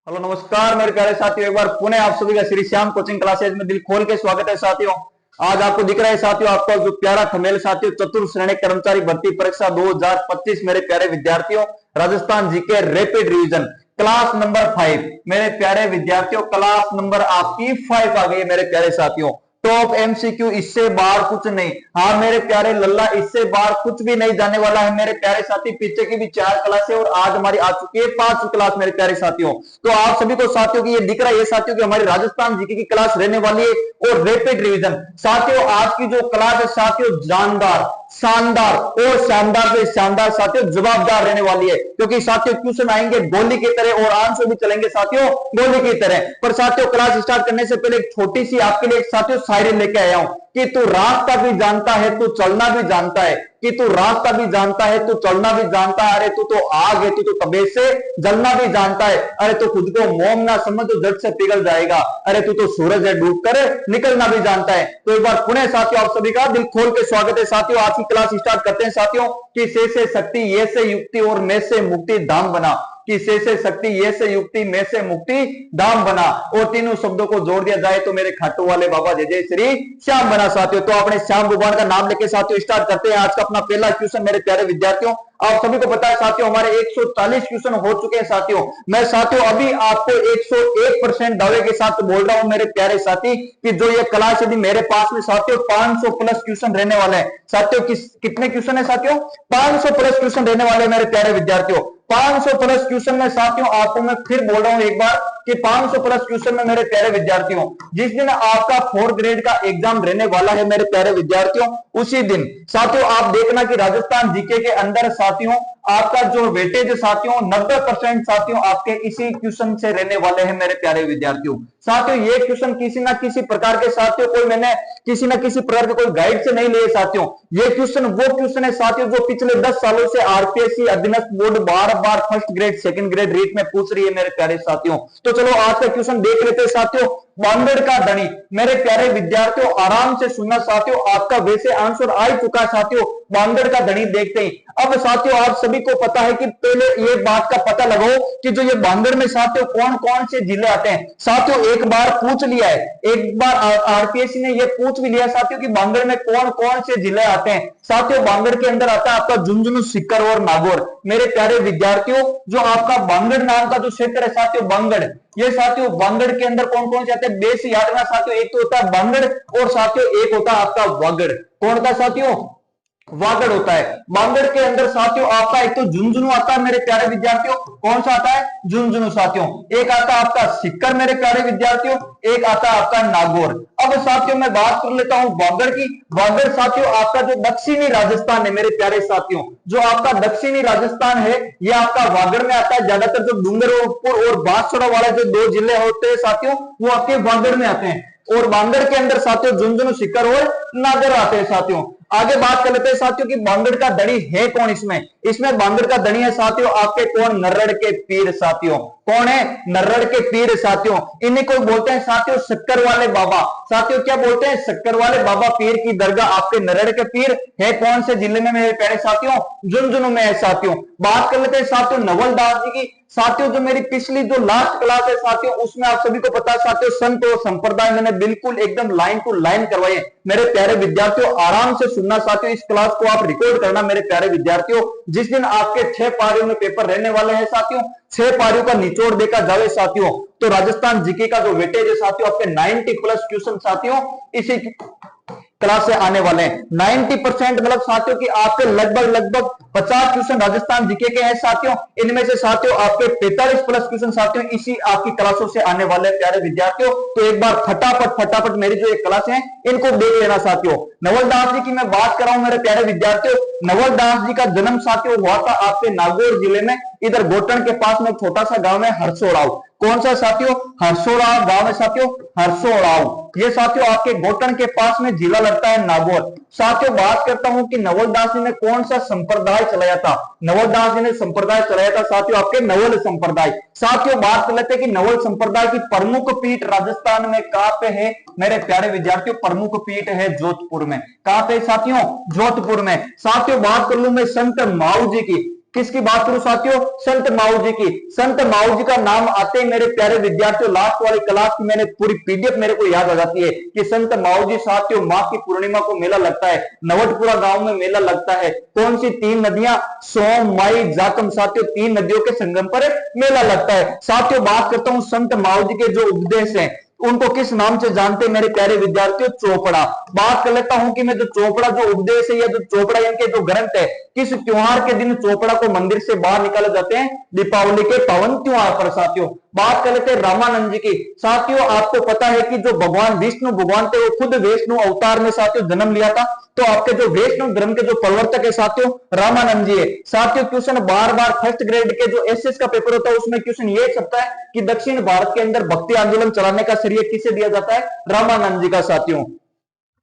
Hello नमस्कार मेरे प्यारे साथियों, एक बार पुनः आप सभी का श्री श्याम कोचिंग क्लासेज में दिल खोल के स्वागत है साथियों। आज आपको दिख रहा है साथियों, आपका जो प्यारा थंबनेल साथियों, चतुर्थ श्रेणी कर्मचारी भर्ती परीक्षा 2025 मेरे प्यारे विद्यार्थियों, Rajasthan GK rapid revision class number 5 मेरे प्यारे विद्यार्थियों, क्लास नंबर आपकी 5 आ गई है मेरे प्यारे साथियों। टॉप एमसीक्यू, इससे बाहर कुछ नहीं। हाँ मेरे प्यारे लल्ला, इससे बाहर कुछ भी नहीं जाने वाला है मेरे प्यारे साथी। पीछे की भी 4 क्लासें और आज हमारी आ चुकी है 5वीं क्लास मेरे प्यारे साथियों। तो आप सभी को साथियों की ये दिख रहा है साथियों कि हमारी राजस्थान जीके की क्लास रहने वाली है और रैपिड रिवीजन। साथियों आज की जो क्लास है साथियों, जानदार, शानदार और शानदार से शानदार साथियों जवाबदार रहने वाली है, क्योंकि साथियों क्वेश्चन आएंगे गोली की तरह और आंसर भी चलेंगे साथियों गोली की तरह। पर साथियों क्लास स्टार्ट करने से पहले एक छोटी सी आपके लिए साथियों शायरी लेके आया हूं कि तू रास्ता भी जानता है, तू चलना भी जानता है, कि तू रास्ता भी जानता है, तू चलना भी जानता है। अरे तू तो आग है, तू तो तबे से जलना भी जानता है। अरे तो खुद को मोम ना समझ तो झट से पिघल जाएगा। अरे तू तो सूरज है, डूब कर निकलना भी जानता है। तो एक बार पुनः साथियों आप सभी का दिल खोल के स्वागत है साथियों। आज की क्लास स्टार्ट करते हैं साथियों कि से शक्ति, ये से युक्ति और मैं से मुक्ति धाम बना। कि से शक्ति, ये से युक्ति, मैं से मुक्ति धाम बना। और तीनों शब्दों को जोड़ दिया जाए तो मेरे खाटू वाले बाबा जय जय श्री श्याम बना साथियों। तो अपने श्याम भगवान का नाम लेके साथियों स्टार्ट करते हैं आज का अपना पहला क्वेश्चन मेरे प्यारे विद्यार्थियों। आप सभी को पता है साथियों हमारे 140 क्वेश्चन हो चुके हैं साथियों। मैं साथियों अभी आपको 101% दावे के साथ बोल रहा हूं मेरे प्यारे साथी कि जो ये क्लास यदि मेरे पास में साथियों 500 प्लस क्वेश्चन रहने वाले हैं साथियों। कितने क्वेश्चन है साथियों? 500 प्लस क्वेश्चन रहने वाले मेरे प्यारे विद्यार्थियों। 500 प्लस क्वेश्चन में साथियों आपको मैं फिर बोल रहा हूं एक बार कि 500 प्लस क्वेश्चन में मेरे प्यारे विद्यार्थियों, जिस दिन आपका 4th ग्रेड का एग्जाम रहने वाला है मेरे प्यारे विद्यार्थियों, उसी दिन साथियों आप देखना कि राजस्थान जीके के अंदर साथियों आपका जो वेटेज साथियों 90% साथियों आपके इसी क्वेश्चन से रहने वाले हैं मेरे प्यारे विद्यार्थियों। साथियों ये क्वेश्चन किसी ना किसी प्रकार के साथियों कोई मैंने किसी ना किसी प्रकार के कोई गाइड से नहीं लिए साथियों। ये क्वेश्चन वो क्वेश्चन है साथियों जो पिछले 10 सालों से आरपीएससी अधीनस्थ बोर्ड बार बार first grade second grade REET में पूछ रही है मेरे प्यारे साथियों। तो चलो आज का क्वेश्चन देख लेते हैं साथियों। बांगड़ का धनी मेरे प्यारे विद्यार्थियों, आराम से सुनना साथियों, आपका वैसे आंसर आ ही चुका साथियों। बांगड़ का धनी देखते ही अब साथियों आप सभी को पता है कि पहले ये बात का पता लगाओ कि जो ये बांगड़ में साथियों कौन कौन से जिले आते हैं। साथियों एक बार पूछ लिया है, एक बार आरपीएससी ने ये पूछ भी लिया साथियों कि बांगड़ में कौन कौन से जिले आते हैं। साथियों बांगड़ के अंदर आता है आपका झुंझुनू, सीकर और नागौर। मेरे प्यारे विद्यार्थियों जो आपका बांगड़ नाम का जो क्षेत्र है साथियों बांगड़, ये साथियों बांगड़ के अंदर कौन कौन से आते हैं बेस याद रखना साथियों। एक तो होता है बांगड़ और साथियों एक होता है आपका वागड़। कौन होता है साथियों? वागड़ होता है। बांगड़ के अंदर साथियों आपका एक तो झुंझुनू आता है मेरे प्यारे विद्यार्थियों। कौन सा आता है? झुंझुनू साथियों। एक आता है आपका सीकर मेरे प्यारे विद्यार्थियों, एक आता है आपका नागौर। अब साथियों मैं बात कर लेता हूं वागड़ की। वागड़ साथियों आपका जो दक्षिणी राजस्थान है मेरे प्यारे साथियों, जो आपका दक्षिणी राजस्थान है ये आपका वागड़ में आता है। ज्यादातर जो डूंगरपुर और बांसवाड़ा वाला जो 2 जिले होते हैं साथियों वो आपके वागड़ में आते हैं। और बांगड़ के अंदर साथियों झुंझुनू, सीकर और नागौर आते हैं साथियों। आगे बात कर लेते हैं साथियों कि बांगड़ का धनी है कौन इसमें। इसमें बांगड़ का धनी है साथियों आपके कौन? नर्रड़ के पीर साथियों। कौन है? नर्रड़ के पीर साथियों। इन्हीं को बोलते हैं साथियों शक्कर वाले बाबा। साथियों क्या बोलते हैं? शक्कर वाले बाबा पीर की दरगाह आपके नर्रड़ के पीर है कौन से जिले में मेरे प्यारे साथियों? झुंझुनू में है साथियों। बात कर लेते हैं साथियों नवलदास जी की। साथियों जो मेरी पिछली जो लास्ट क्लास है साथियों उसमें आप सभी को पता है साथियों संत और संप्रदाय मैंने बिल्कुल एकदम लाइन टू लाइन करवाई है मेरे प्यारे विद्यार्थियों। आराम से सुनना साथियों, इस क्लास को आप रिकॉर्ड करना मेरे प्यारे विद्यार्थियों। जिस दिन आपके 6 पारियों में पेपर रहने वाले हैं साथियों, 6 पारियों का निचोड़ देखा जाए साथियों तो राजस्थान जीके का जो वेटेज है साथियों आपके 90 प्लस क्वेश्चन साथियों इसी क्लास से आने वाले हैं। 90% मतलब साथियों कि आपके लगभग 50 क्वेश्चन राजस्थान जीके के हैं साथियों। इनमें से साथियों आपके 45 प्लस क्वेश्चन साथियों इसी आपकी क्लासों से आने वाले प्यारे विद्यार्थियों। तो एक बार फटाफट मेरी जो एक क्लास है इनको देख लेना साथियों। नवलदास जी की मैं बात कर रहा हूं मेरे प्यारे विद्यार्थियों। नवलदास जी का जन्म साथियों हुआ था आपके नागौर जिले में, इधर गोटन के पास में एक छोटा सा गांव है हरसोड़ाव। कौन सा साथियों? हरसोड़ाव गांव है साथियों, हरसोड़ाव। ये साथियों आपके गोटन के पास में जिला लगता है नागौर। साथियों बात करता हूं कि नवलदास जी ने कौन सा संप्रदाय चलाया था। नवलदास जी ने संप्रदाय चलाया था साथियों आपके नवल संप्रदाय। साथियों बात कर लेते हैं कि नवल संप्रदाय की प्रमुख पीठ राजस्थान में कहां पे है मेरे प्यारे विद्यार्थियों? प्रमुख पीठ है जोधपुर में। कहां पे साथियों? जोधपुर में। साथियों बात कर लूं मैं संत माऊ जी की। किसकी बात करूं साथियों? संत माऊ जी की। संत माऊ जी का नाम आते ही मेरे प्यारे विद्यार्थियों लास्ट वाली क्लास की मैंने पूरी पीडीएफ मेरे को याद आ जाती है कि संत माऊ जी साथियों माँ की पूर्णिमा को मेला लगता है, नवटपुरा गांव में मेला लगता है। कौन सी? 3 नदियां सोम माई जाकम साथियों, 3 नदियों के संगम पर मेला लगता है। साथियों बात करता हूं संत माऊ जी के जो उपदेश हैं उनको किस नाम से जानते हैं मेरे प्यारे विद्यार्थियों? चोपड़ा। बात कर लेता हूं कि मैं जो चोपड़ा जो उपदेश है या जो चोपड़ा इनके जो ग्रंथ है, किस त्योहार के दिन चोपड़ा को मंदिर से बाहर निकाले जाते हैं? दीपावली के पावन त्योहार पर साथियों। बात कर लेते हैं रामानंद जी की। साथियों आपको पता है कि जो भगवान विष्णु भगवान थे वो खुद वैष्णु अवतार में साथियों जन्म लिया था। तो आपके जो वैष्णव धर्म के जो प्रवर्तक है साथियों रामानंद जी है। साथियों क्वेश्चन बार बार फर्स्ट ग्रेड के जो एसएस का पेपर होता है उसमें क्वेश्चन ये सकता है कि दक्षिण भारत के अंदर भक्ति आंदोलन चलाने का श्रेय किसे दिया जाता है? रामानंद जी का साथियों।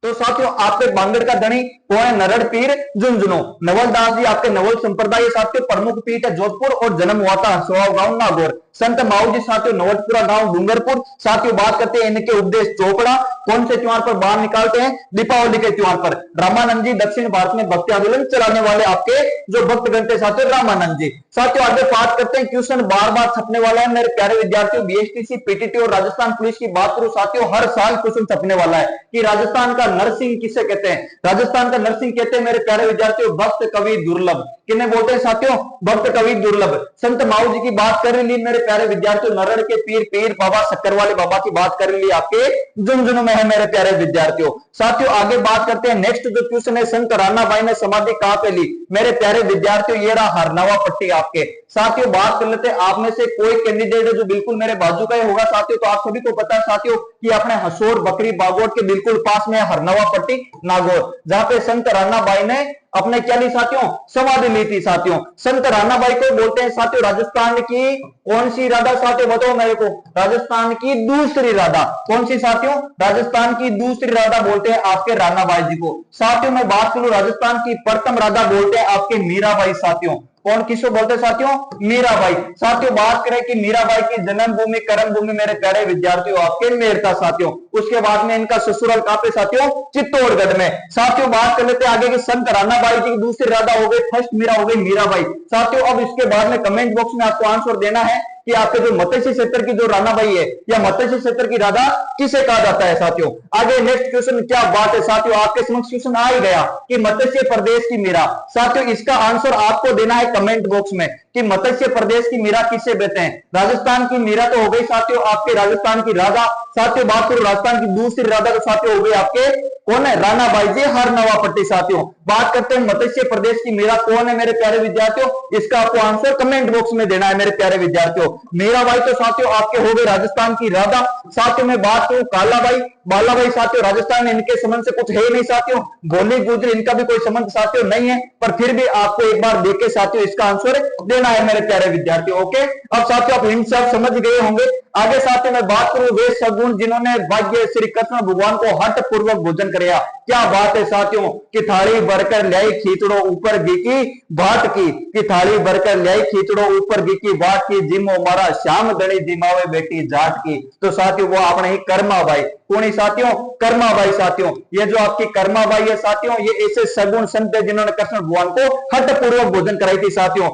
तो साथियों आपके बांगड़ का धनी कौन है? नरड़ पीर झुंझुनू। नवलदास जी आपके नवल संप्रदाय साथियों प्रमुख पीठ है जोधपुर और जन्म हुआ था सोहाव गांव नागौर। संत माऊ जी साथियों नवलपुरा गांव डूंगरपुर। साथियों बात करते हैं इनके उपदेश चोपड़ा कौन से त्योहार पर बाहर निकालते हैं? दीपावली के त्योहार पर। रामानंद जी दक्षिण भारत में भक्ति आंदोलन चलाने वाले आपके जो भक्तगण थे साथियों रामानंद जी। साथियों आगे बात करते हैं क्वेश्चन बार बार छपने वाला है मेरे प्यारे विद्यार्थियों बीएसटीसी पीटीटी और राजस्थान पुलिस की बात करूं साथियों हर साल क्वेश्चन छपने वाला है कि राजस्थान का नरसिंह किसे कहते हैं? राजस्थान का नरसिंह कहते हैं मेरे प्यारे विद्यार्थियों भक्त कवि दुर्लभ। किन्हें बोलते हैं साथियों? भक्त कवि दुर्लभ। संत माऊ जी की बात कर ली मेरे प्यारे विद्यार्थियों नरड़ के पीर पीर बाबा शक्कर वाले बाबा की बात कर ली आपके झुंझुनू में है मेरे प्यारे विद्यार्थियों। साथियों आगे बात करते हैं नेक्स्ट जो क्वेश्चन है संत राणाबाई ने समाधि कहां पे ली? मेरे प्यारे विद्यार्थियों ये रहा हरनावा पट्टी आपके। साथियों बात कर लेते हैं आप में से कोई कैंडिडेट है जो बिल्कुल मेरे बाजू का ही होगा साथियों। तो आप सभी को पता है साथियों कि अपने हसोर बकरी बागोट के बिल्कुल पास में हरनावा पट्टी नागौर जहां पे संत राणाबाई ने अपने क्या ली साथियों? समाधि ली थी साथियों। संत राणाबाई को बोलते हैं साथियों राजस्थान की कौन सी राधा साथियों? बताओ मेरे को। राजस्थान की दूसरी राधा। कौन सी साथियों? राजस्थान की दूसरी राधा बोलते हैं आपके राणाबाई जी को। साथियों मैं बात करूं राजस्थान की प्रथम राधा बोलते हैं आपके मीराबाई साथियों। कौन किसको बोलते हैं साथियों? मीराबाई। साथियों बात करें कि मीराबाई की जन्मभूमि कर्म भूमि मेरे प्यारे विद्यार्थियों आपके मेरठा साथियों। उसके बाद में इनका ससुराल कहां पे साथियों? चित्तौड़गढ़ में। साथियों बात कर लेते हैं आगे की संत राणाबाई जी की दूसरी राधा हो गई फर्स्ट मीरा हो गई मीराबाई। साथियों अब इसके बाद में कमेंट बॉक्स में आपको आंसर देना है कि आपके जो मत्स्य क्षेत्र की जो राणाबाई है या मत्स्य क्षेत्र की राधा किसे कहा जाता है साथियों। आगे नेक्स्ट क्वेश्चन क्या बात है साथियों आपके समक्ष क्वेश्चन आ ही गया कि मत्स्य प्रदेश की मीरा। साथियों इसका आंसर आपको देना है कमेंट बॉक्स में कि मत्स्य प्रदेश की मीरा किसे कहते हैं। राजस्थान की मीरा तो हो गई साथियों आपके राजस्थान की राधा। साथियों बात करो राजस्थान की दूसरी राधा तो साथियों हो गई आपके कौन है? राणाबाई जी हरनावा पट्टी साथियों। बात करते हैं मत्स्य प्रदेश की मीरा कौन है मेरे प्यारे विद्यार्थियों? इसका आपको आंसर कमेंट बॉक्स में देना है मेरे प्यारे विद्यार्थियों। मीराबाई तो साथियों आपके हो गए राजस्थान की राधा। साथियों में बात करूं कालाबाई बालाबाई साथियों राजस्थान में इनके संबंध से कुछ है ही नहीं साथियों। गोली गुजरी इनका भी कोई संबंध साथियों नहीं है पर फिर भी आपको एक बार देखे साथियों इसका आंसर देना है मेरे प्यारे विद्यार्थियों। ओके अब साथियों आप हिंट से आप समझ गए होंगे। आगे साथियों में बात करूं वे सगुण जिन्होंने भाग्य श्री कृष्ण भगवान को हट पूर्वक भोजन कराया। क्या बात है साथियों कि थाली भरकर ल्याई खींचड़ो ऊपर गी बाट की कि थाली भरकर ल्याई खींचड़ो ऊपर गी बाट की जिमो मारा श्याम धनी जिमावे बेटी जाट की। तो साथियों वो अपने ही कर्माबाई कौन साथियों? कर्माबाई साथियों। ये जो आपकी कर्माबाई है साथियों ये ऐसे सगुण संत है जिन्होंने कृष्ण भगवान को हट पूर्वक भोजन कराई थी साथियों।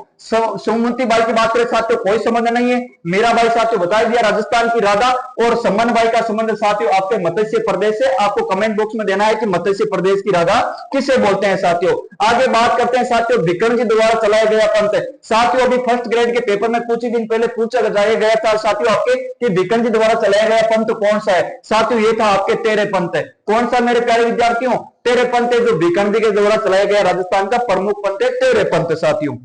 सुमंती बाई की बात करें साथियों कोई संबंध नहीं है। मीराबाई साथियों बता दिया राजस्थान की राधा और सम्मन बाई का संबंध साथियों आपके मत्स्य प्रदेश से। आपको कमेंट बॉक्स में देना है कि मत्स्य प्रदेश की राधा किसे बोलते हैं साथियों। आगे बात करते हैं साथियों भिकरण जी द्वारा चलाया गया पंथ। साथियों अभी फर्स्ट ग्रेड के पेपर में कुछ ही दिन पहले पूछा गया था साथियों आपके कि भिकरण जी द्वारा चलाया गया पंथ कौन सा है? साथियों ये था आपके तेरे पंथ। कौन सा मेरे प्यारे विद्यार्थियों? तेरे पंथ है जो भिकरण जी के द्वारा चलाया गया राजस्थान का प्रमुख पंथ है तेरे पंथ साथियों।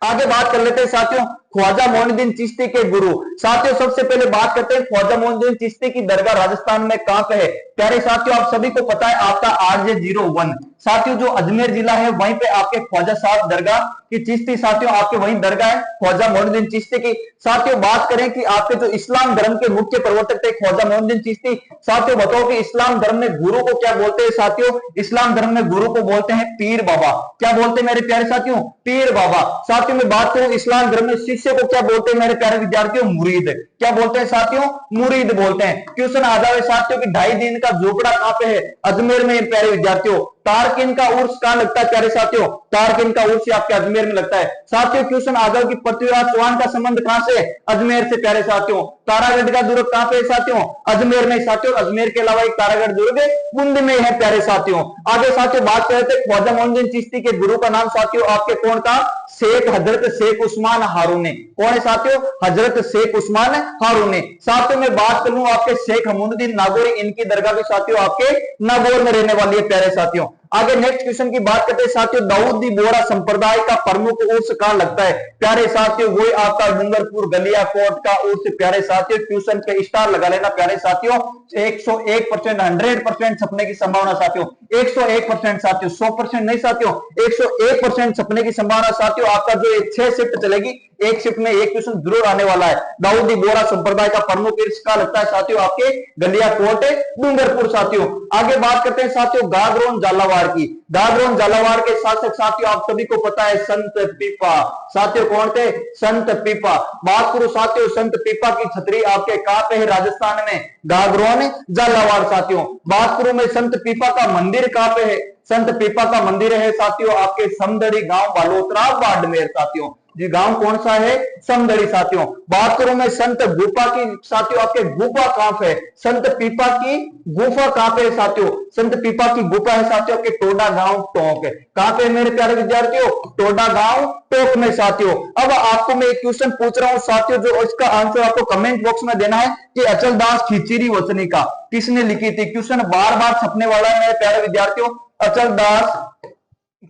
आगे बात कर लेते हैं साथियों ख्वाजा मोइनुद्दीन चिश्ती के गुरु। साथियों सबसे पहले बात करते हैं ख्वाजा मोइनुद्दीन चिश्ती की दरगाह राजस्थान में कहां पे है? प्यारे साथियों आप सभी को पता है आपका RJ01 साथियों जो अजमेर जिला है वहीं पे आपके ख्वाजा साहब दरगाह की चिश्ती साथियों आपके वहीं दरगाह है ख्वाजा मोइनुद्दीन चिश्ती की। साथियों बात करें कि आपके जो इस्लाम धर्म के मुख्य प्रवर्तक थे ख्वाजा मोइनुद्दीन चिश्ती। साथियों बताओ कि इस्लाम धर्म में गुरु को क्या बोलते हैं साथियों? इस्लाम धर्म में गुरु को बोलते हैं पीर बाबा। क्या बोलते हैं मेरे प्यारे साथियों? पीर बाबा। साथियों में बात करूं इस्लाम धर्म में शिष्य को क्या बोलते हैं मेरे प्यारे विद्यार्थियों? मुरीद। क्या बोलते हैं साथियों? मुरीद बोलते हैं। क्वेश्चन आ जाए साथियों कि 2.5 दिन का झोपड़ा कहां पे है? अजमेर में प्यारे विद्यार्थियों। तारकिन का उर्स कहां लगता है प्यारे साथियों? तारकिन का उर्स आपके अजमेर में लगता है। साथियों क्वेश्चन आ जाओ कि पृथ्वीराज चौहान का संबंध कहां से? अजमेर से प्यारे साथियों। तारागढ़ का दुर्ग कहां पे है साथियों? अजमेर में साथियों। अजमेर के अलावा एक तारागढ़ दुर्ग बूंदी में है प्यारे साथियों। आगे साथियों बात करते हैं ख्वाजा मोइनुद्दीन चिश्ती के गुरु का नाम साथियों आपके कौन था? शेख हजरत शेख उस्मान हारूनी। कौन है साथियों? हजरत शेख उस्मान हारूनी। साथियों में बात कर लूं आपके शेख हमूदुद्दीन नागौरी, इनकी दरगाह भी साथियों आपके नागौर में रहने वाली है प्यारे साथियों। आगे नेक्स्ट क्वेश्चन की बात करते हैं साथियों, दाऊदी बोहरा संप्रदाय का प्रमुख उर्स कहां लगता है प्यारे साथियों? वही आपका डूंगरपुर गलियाकोट का उर्स प्यारे साथियों। क्वेश्चन पे स्टार लगा लेना प्यारे साथियों। 101% 100% छपने की संभावना साथियों। 101% साथियों, 100% नहीं साथियों, 101% छपने की संभावना साथियों। आपका जो 6 शिफ्ट चलेगी, एक शिफ्ट में एक क्वेश्चन जरूर आने वाला है। दाऊदी बोहरा संप्रदाय का प्रमुख उर्स कहां लगता है साथियों? आपके गलियाकोट डूंगरपुर साथियों। आगे बात करते हैं साथियों गागरोन झालावाड़ की। गागरोन झालावाड़ के शासक साथियों आप सभी को पता है संत पीपा। साथियों कौन थे? संत पीपा। बात करो साथियों संत पीपा की छतरी आपके कहां पे है? राजस्थान में गागरोन झालावाड़ साथियों। बात करूं मैं संत पीपा का मंदिर कहां पे है? संत पीपा का मंदिर है साथियों आपके समदड़ी गांव बालोतरा बाड़मेर साथियों। जी गांव कौन सा है? समदड़ी साथियों। बात करूं मैं संत गुफा की साथियों, आपके गुफा कहां पे है? संत पीपा की गुफा कहां पे है साथियों? संत पीपा की गुफा है साथियों आपके टोडा गांव टोंक। कहां पे मेरे प्यारे विद्यार्थियों? टोडा गांव टोंक में साथियों। अब आपको मैं एक क्वेश्चन पूछ रहा हूं साथियों, जो इसका आंसर आपको कमेंट बॉक्स में देना है कि अचलदास खिचड़ी वचनिका किसने लिखी थी? क्वेश्चन बार बार छपने वाला है मेरे प्यारे विद्यार्थियों। अचलदास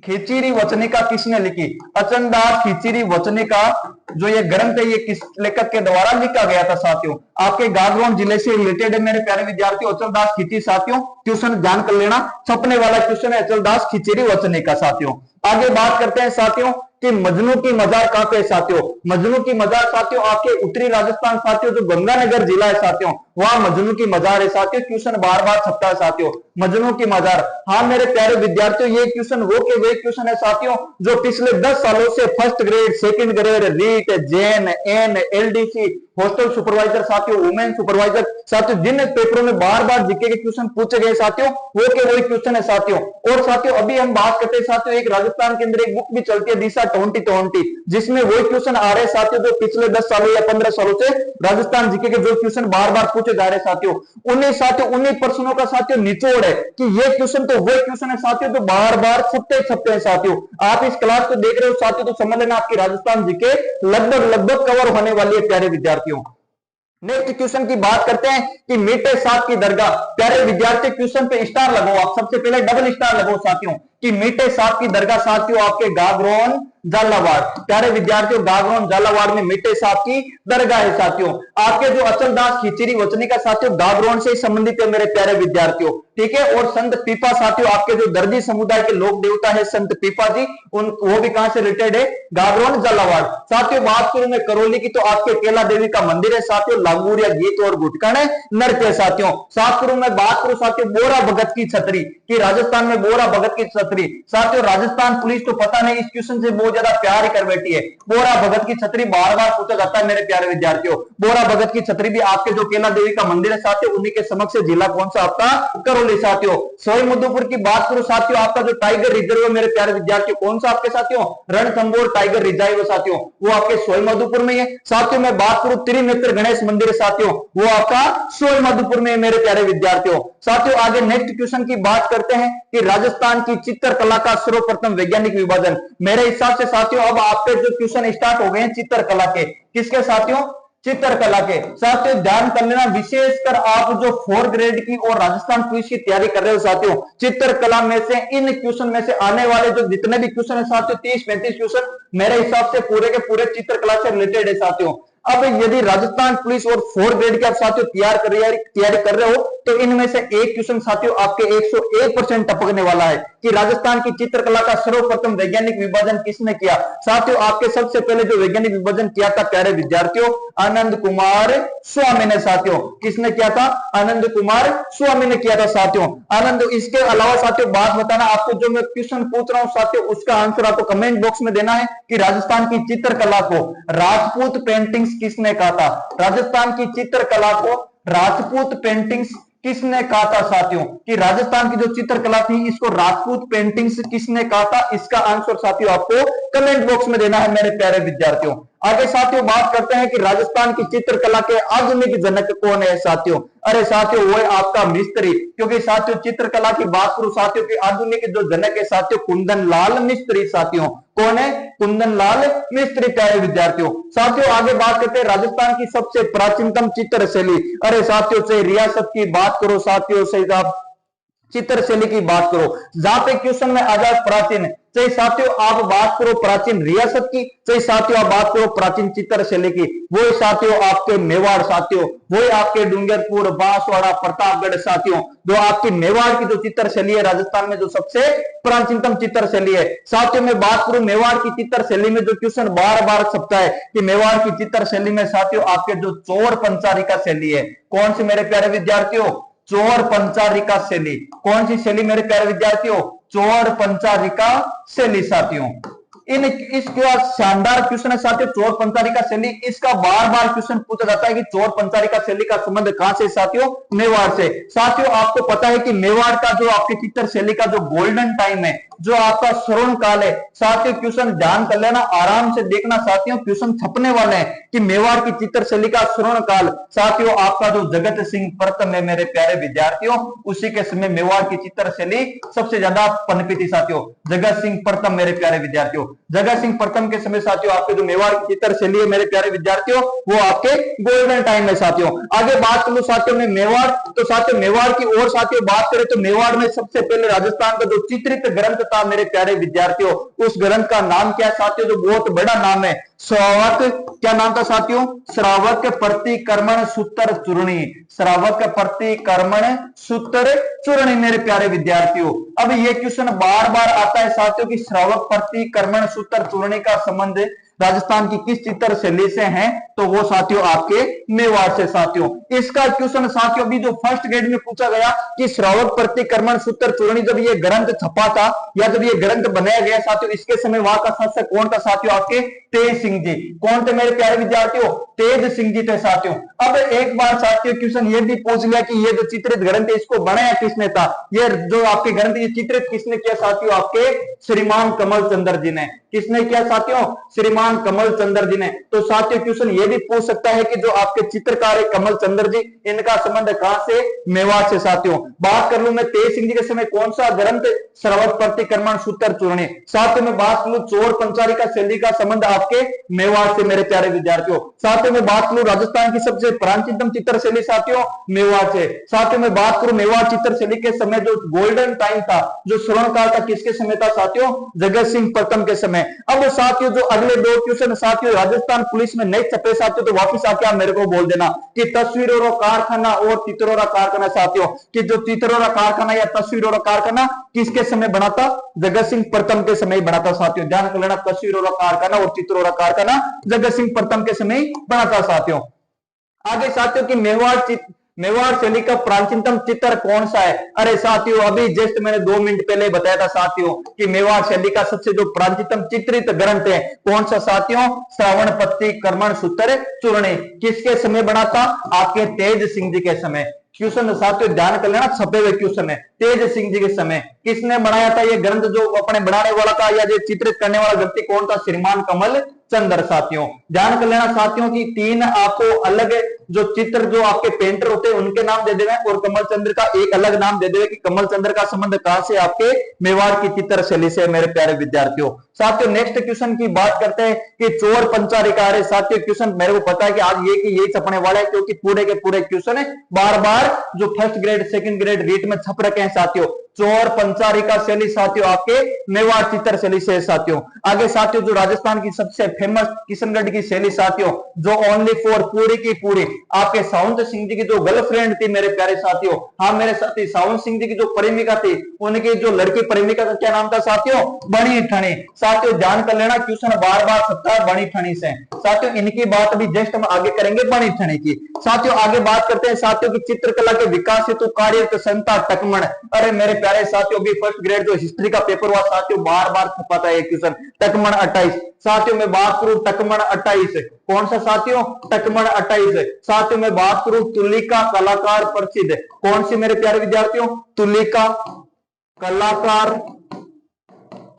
खिचड़ी वचनिका किसने लिखी? अचलदास खिचड़ी वचनिका जो ये ग्रंथ है ये किस लेखक के द्वारा लिखा गया था साथियों? आपके गागरोन जिले से रिलेटेड है मेरे प्यारे विद्यार्थियों। अचलदास खिचड़ी साथियों क्वेश्चन ध्यान कर लेना, छपने वाला क्वेश्चन है अचलदास खिचड़ी वचनिका साथियों। आगे बात करते हैं साथियों कि मजनू की मजार कहां पे है साथियों? मजनू की मजार साथियों आपके उत्तरी राजस्थान साथियों, जो गंगानगर जिला है साथियों, वहां मजनू की मजार है साथियों। क्वेश्चन बार बार छपता है साथियों, मजनू की मजार। हाँ मेरे प्यारे विद्यार्थियों ये क्वेश्चन वो के वे क्वेश्चन है साथियों जो पिछले 10 सालों से first grade, second grade, REET, जेन, एन, एलडीसी, हॉस्टल सुपरवाइजर साथियों, वुमेन सुपरवाइजर साथियों, जिन पेपरों में बार बार जीके के क्वेश्चन पूछे गए साथियों वो के वही क्वेश्चन है साथियों। और साथियों अभी हम बात करते हैं साथियों एक राजस्थान के अंदर एक बुक भी चलती है दिशा 2020, जिसमें वही क्वेश्चन आ रहे हैं साथियों जो पिछले 10 सालों या 15 सालों से राजस्थान जीके के जो क्वेश्चन बार बार पूछे जा रहे हैं साथियों, उन्हीं प्रश्नों का साथियों निचोड़ है कि ये क्वेश्चन तो वही क्वेश्चन है साथियों जो बार बार छपते हैं साथियों। आप इस क्लास को देख रहे हो साथियों तो समझ लेना आपकी राजस्थान जीके लगभग कवर होने वाली है प्यारे विद्यार्थियों। नेक्स्ट क्वेश्चन की बात करते हैं कि मीठे साहब की दरगाह। प्यारे विद्यार्थी क्वेश्चन पे स्टार लगाओ, आप सबसे पहले डबल स्टार लगाओ साथियों कि मीठे साहब की दरगाह साथियों आपके गागरोन झालावाड़। प्यारे विद्यार्थियों गागरोन झालावाड़ में मीठे साहब की दरगाह है साथियों। आपके जो अचलदास खिचड़ी वचनिका साथियों गागरोन से संबंधित है मेरे प्यारे विद्यार्थियों, ठीक है। और संत पीपा साथियों आपके जो दर्जी समुदाय के लोक देवता है संत पीपा जी, वो भी कहां से रिलेटेड है? गागरोन झालावाड़ साथियों। बात करूं मैं करौली की तो आपके केला देवी का मंदिर है साथियों, लांगूरिया गीत और गुटकन नृत्य साथियों। साथ करूं मैं बात करूं साथियों बोरा भगत की छतरी कि राजस्थान में बोरा भगत की छतरी साथियों, राजस्थान पुलिस तो पता नहीं इस क्वेश्चन से बहुत ज्यादा प्यार ही कर बैठी है। बोरा भगत की छतरी बार बार पूछा जाता है मेरे प्यारे विद्यार्थियों। बोरा भगत की छतरी भी आपके जो केला देवी का मंदिर है साथियों उन्हीं के समक्ष जिला कौन सा आपका? करौली साथियों। सोई मधुपुर की बात करो साथियों आपका जो टाइगर रिजर्व है मेरे प्यारे विद्यार्थियों कौन सा आपके साथियों? रणथंबोर टाइगर रिजर्व साथियों, वो आपके सोई मधुपुर में है साथियों। मैं बात करूं त्रिनेत्र गणेश मंदिर साथियों, वो आपका सोई मधुपुर में है मेरे प्यारे विद्यार्थियों। साथियों आगे नेक्स्ट क्वेश्चन की बात करते हैं कि राजस्थान की चित्रकला का सर्वप्रथम वैज्ञानिक विभाजन। मेरे हिसाब से साथियों अब आपके जो क्वेश्चन स्टार्ट हो गए हैं चित्रकला के, किसके साथियों? चित्रकला के साथियों। ध्यान कर लेना विशेषकर आप जो 4th ग्रेड की और राजस्थान पुलिस की तैयारी कर रहे हो साथियों, चित्रकला में से इन क्वेश्चन में से आने वाले जो जितने भी क्वेश्चन है साथियों 30-35 क्वेश्चन मेरे हिसाब से पूरे के पूरे चित्रकला से रिलेटेड है साथियों। अब यदि राजस्थान पुलिस और 4th ग्रेड के आप साथियों तैयारी कर रहे हो तो इनमें से एक क्वेश्चन साथियों आपके 101% टपकने वाला है कि राजस्थान की चित्रकला का सर्वप्रथम वैज्ञानिक विभाजन किसने किया? साथियों आपके सबसे पहले जो वैज्ञानिक विभाजन किया था प्यारे विद्यार्थियों आनंद कुमार स्वामी ने साथियों। किसने किया था? आनंद कुमार स्वामी ने किया था साथियों। आनंद, इसके अलावा साथियों बात बताना आपको जो मैं क्वेश्चन पूछ रहा हूं साथियों उसका आंसर आपको कमेंट बॉक्स में देना है कि राजस्थान की चित्रकला को राजपूत पेंटिंग्स किसने कहा था? राजस्थान की चित्रकला को राजपूत पेंटिंग्स किसने कहा था साथियों कि राजस्थान की जो चित्रकला थी इसको राजपूत पेंटिंग्स किसने कहा था? इसका आंसर साथियों आपको कमेंट बॉक्स में देना है मेरे प्यारे विद्यार्थियों। आगे साथियों बात करते हैं कि राजस्थान की चित्रकला के आधुनिक जनक कौन है साथियों? अरे साथियों वो है आपका मिस्त्री, क्योंकि साथियों चित्रकला की बात करूं साथियों की आधुनिक जो जनक है साथियों कुंदन लाल मिस्त्री। साथियों कौन है? कुंदन लाल मिस्त्री प्यारे विद्यार्थियों। साथियों आगे बात करते हैं राजस्थान की सबसे प्राचीनतम चित्र शैली। अरे साथियों से रियासत की बात करो साथियों से आप चित्रशैली की बात करो, जहां पे क्वेश्चन में आ जाए प्राचीन, चाहे साथियों आप बात करो प्राचीन रियासत की, चाहे साथियों आप बात करो प्राचीन चित्रशैली की, वो साथियों आपके मेवाड़ साथियों, वो आपके डूंगरपुर बांसवाड़ा प्रतापगढ़ साथियों, जो आपकी मेवाड़ की जो चित्रशैली है राजस्थान में जो सबसे प्राचीनतम चित्रशैली है। साथियों में बात करूं मेवाड़ की चित्रशैली में जो क्वेश्चन बार बार छपता है कि मेवाड़ की चित्रशैली में साथियों आपके जो चौर पंचारिका शैली है, कौन सी मेरे प्यारे विद्यार्थियों? चौर पंचारिका शैली। कौन सी शैली मेरे प्यारे विद्यार्थियों? चौर पंचारिका शैली साथियों। इसके शानदार क्वेश्चन है साथियों चौर पंचारिका शैली। इसका बार बार क्वेश्चन पूछा जाता है कि चौर पंचारिका शैली का संबंध कहां से साथियों? मेवाड़ से। साथियों आपको पता है कि मेवाड़ का जो आपकी चित्र शैली का जो गोल्डन टाइम है, जो आपका स्वर्ण काल है साथियों, क्वेश्चन ध्यान कर लेना, आराम से देखना साथियों, क्वेश्चन छपने वाले हैं कि मेवाड़ की चित्रशैली का स्वर्ण काल साथियों आपका जो जगत सिंह प्रथम है मेरे प्यारे विद्यार्थियों, उसी के समय मेवाड़ की चित्रशैली सबसे ज्यादा पनपी थी साथियों। जगत सिंह प्रथम मेरे प्यारे विद्यार्थियों, जगत सिंह प्रथम के समय साथियों आपके जो मेवाड़ की चित्रशैली है मेरे प्यारे विद्यार्थियों वो आपके गोल्डन टाइम में साथियों। आगे बात करूं साथियों में मेवाड़, तो साथियों मेवाड़ की और साथियों बात करें तो मेवाड़ में सबसे पहले राजस्थान का जो चित्रित ग्रंथ था मेरे प्यारे विद्यार्थियों, उस ग्रंथ का नाम क्या है साथियों? जो बहुत बड़ा नाम है, श्रावक। क्या नाम था साथियों? श्रावक प्रतिक्रमण सूत्र चूर्णी। श्रावक प्रतिक्रमण सूत्र चूर्णी मेरे प्यारे विद्यार्थियों। अब ये क्वेश्चन बार बार आता है साथियों कि श्रावक प्रतिक्रमण सूत्र चूर्णी का संबंध राजस्थान की किस चित्रशैली से है? तो वो साथियों आपके मेवाड़ से साथियों। इसका क्वेश्चन साथियों अभी जो फर्स्ट ग्रेड में पूछा गया कि श्रावक प्रतिक्रमण सूत्र चूर्णी जब ये ग्रंथ छपा था या जब ये ग्रंथ बनाया गया साथियों, इसके समय वहां का शासक कौन था साथियों? आपके तेज सिंह जी। कौन थे मेरे प्यारे विद्यार्थियों? तेज सिंह जी थे साथियों। अब एक बार साथियों क्वेश्चन ये भी पूछ लिया कि ये जो चित्रित ग्रंथ है इसको बनाया किसने था? ये जो आपके ग्रंथ ये चित्रित किसने किया साथियों? आपके श्रीमान कमल चंद्र जी ने। किसने किया साथियों? श्रीमान कमल चंद्र जी ने। तो साथियों क्वेश्चन ये भी पूछ सकता है कि जो आपके चित्रकार है कमल चंद्र जी, इनका संबंध कहां से? मेवाड़ से साथियों। बात कर लूं मैं तेज सिंह जी के समय कौन सा ग्रंथ? श्रावक प्रतिक्रमण सूत्र चूर्णी। साथियों में बात करूं चौर पंचारिका शैली का संबंध आपके मेवाड़ से मेरे प्यारे विद्यार्थियों। साथियों में बात करूं राजस्थान की सबसे प्राचीनतम चित्रशैली साथियों मेवाड़ से। साथियों में बात करूं मेवाड़ चित्रशैली के समय जो गोल्डन टाइम था, जो स्वर्ण काल था, किसके समय था साथियों? जगत सिंह प्रथम के समय। अब साथियों जो अगले दो क्वेश्चन साथियों राजस्थान पुलिस में नहीं छपे साथियों, तो वापिस आके आप मेरे को बोल देना कि तस्वीरों का कारखाना और चित्रों का कारखाना साथियों, कि जो चित्रों का कारखाना या तस्वीरों का कारखाना किसके समय बना था? जगत सिंह प्रथम के समय बना था साथियों। ध्यान कर लेना, तस्वीरों का कारखाना और चित्रों का कारखाना जगत सिंह प्रथम के समय बना था साथियों। आगे साथियों की मेवाड़ शैली का प्राचीनतम चित्र कौन सा है? अरे साथियों अभी जस्ट मैंने 2 मिनट पहले बताया था साथियों कि मेवाड़ शैली का सबसे जो प्राचीनतम चित्रित ग्रंथ है कौन सा साथियों? श्रावण प्रतिक्रमण सूत्र चूर्णी। किसके समय बना था? आपके तेज सिंह जी के समय। क्वेश्चन साथियों ध्यान कर लेना, छपे हुए क्वेश्चन है। तेज सिंह जी के समय किसने बनाया था ये ग्रंथ? जो अपने बनाने वाला था या जो चित्रित करने वाला व्यक्ति कौन था? श्रीमान कमल चंद्र साथियों। ध्यान कर लेना साथियों की 3 आपको अलग जो चित्र जो आपके पेंटर होते हैं उनके नाम दे देवे और कमल चंद्र का एक अलग नाम दे देवे कि कमल चंद्र का संबंध कहां से? आपके मेवाड़ की चित्रशैली से मेरे प्यारे विद्यार्थियों। साथियों नेक्स्ट क्वेश्चन की बात करते हैं कि चौर पंचारिका। अरे साथियों क्वेश्चन मेरे को पता है कि आज ये छपने वाला है, क्योंकि पूरे के पूरे क्वेश्चन है बार बार जो first grade second grade REET में छप रखे हैं साथियों। चौर पंचारिका शैली साथियों आपके मेवाड़ चित्र शैली से साथियों। आगे साथियों जो राजस्थान की सबसे फेमस किशनगढ़ की शैली साथियों, जो ओनली फॉर पूरी की पूरी आपके सावंत सिंह जी की जो गर्लफ्रेंड थी मेरे प्यारे साथियों, हाँ मेरे साथी सावंत सिंह जी की जो प्रेमिका थी, उनकी जो लड़की प्रेमिका का क्या नाम था साथियों? बनी ठनी। साथियों ध्यान कर लेना, क्वेश्चन बार बार छपता है बनी ठनी से। साथियों इनकी बात अभी जस्ट हम आगे करेंगे बनी ठनी की। साथियों आगे बात करते हैं साथियों की चित्रकला के विकास हेतु कार्य संता टकमण। अरे मेरे प्यारे साथियों भी फर्स्ट ग्रेड जो हिस्ट्री का पेपर हुआ साथियों, बार बार छपाता है क्वेश्चन, टकमण 28। साथियों मैं बात करूं टकमण 28, कौन सा साथियों, टकमण 28। साथियों मैं बात करूं तुलिका कलाकार प्रसिद्ध, कौन सी मेरे प्यारे विद्यार्थियों, तुलिका कलाकार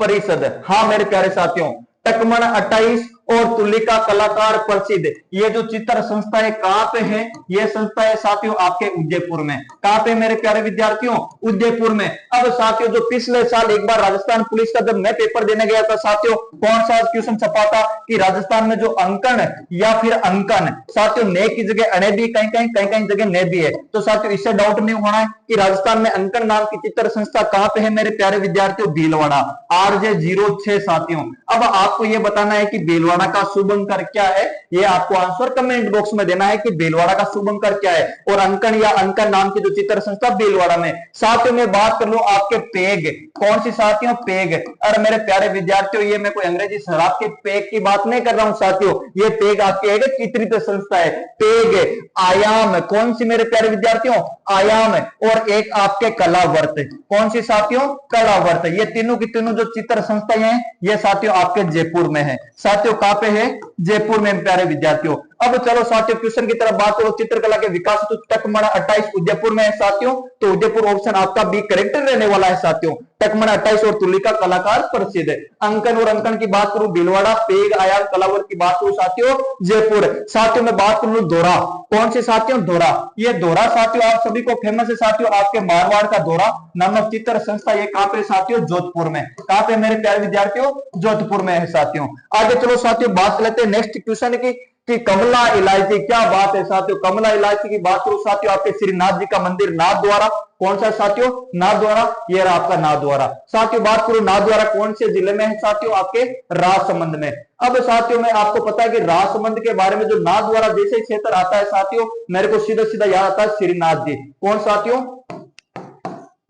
परिषद। हाँ मेरे प्यारे साथियों, टकमण 28 और तुलिका कलाकार प्रसिद्ध, ये जो चित्र संस्था है कहां पे है, ये संस्था है साथियों आपके उदयपुर में। कहां पे मेरे प्यारे विद्यार्थियों, उदयपुर में। अब साथियों जो पिछले साल एक बार राजस्थान पुलिस का जब मैं पेपर देने गया था साथियों, कौन सा क्वेश्चन छपा था कि राजस्थान में जो अंकन या फिर अंकन, साथियों ने की जगह अणे भी, कहीं जगह ने भी है। तो साथियों इससे डाउट नहीं होना है कि राजस्थान में अंकन नाम की चित्र संस्था कहां पे है मेरे प्यारे विद्यार्थियों, भीलवाड़ा, RJ06 साथियों। अब आपको यह बताना है कि भीलवाड़ा का शुभ अंकर क्या है, ये आपको आंसर कमेंट बॉक्स में देना है कि भीलवाड़ा का शुभ अंकर क्या है, और अंकन या अंकन नाम की जो चित्र संस्था भीलवाड़ा में। साथियों में बात कर लूं आपके पेग, कौन सी साथियों, पेग। और मेरे प्यारे विद्यार्थियों ये मैं कोई अंग्रेजी शराब के पेग की बात नहीं कर रहा हूं साथियों, ये पेग आपके एक चित्रित संस्था है। पेग, आयाम, कौन सी मेरे प्यारे विद्यार्थियों, आयाम, और एक आपके कलावर्त, कौन सी साथियों, कलावर्त। ये तीनों की तीनों जो चित्र संस्थाएं हैं ये साथियों आपके जयपुर में है। साथियों कहां पे है, जयपुर में प्यारे विद्यार्थियों। अब चलो साथियों क्वेश्चन की तरफ बात करो, चित्रकला के विकास तो टकमण 28 उदयपुर में है साथियों, तो उदयपुर ऑप्शन आपका बी करेक्ट रहने वाला है साथियों। टकमण 28 और तुलिका कलाकार प्रसिद्ध। अंकन और अंकन की बात करूं भीलवाड़ा, पेग, आयाम, कलावर की बात करूं साथियों जयपुर। साथियों में बात करूं दोरा, कौन से साथियों, दोरा। ये दोरा साथियों आप सभी को फेमस है साथियों, आपके मारवाड़ का दोरा नामक चित्र संस्था, ये कहां पे साथियों, जोधपुर में। कहां पे मेरे प्यारे विद्यार्थियों, जोधपुर में है साथियों। आगे चलो साथियों बात कर लेते हैं नेक्स्ट क्वेश्चन की कि कमला इलायची, क्या बात है साथियों, कमला इलायची की बात करूं साथियों आपके श्रीनाथ जी का मंदिर नाथ द्वारा, कौन सा साथियों, नाथ द्वारा, ये रहा आपका नाथ द्वारा। साथियों बात करूं नाथ द्वारा कौन से जिले में है साथियों, आपके राजसमंद में। अब साथियों में आपको पता है कि राजसमंद के बारे में जो नाथ द्वारा जैसे क्षेत्र आता है साथियों, मेरे को सीधा सीधा याद आता है श्रीनाथ जी, कौन साथियों,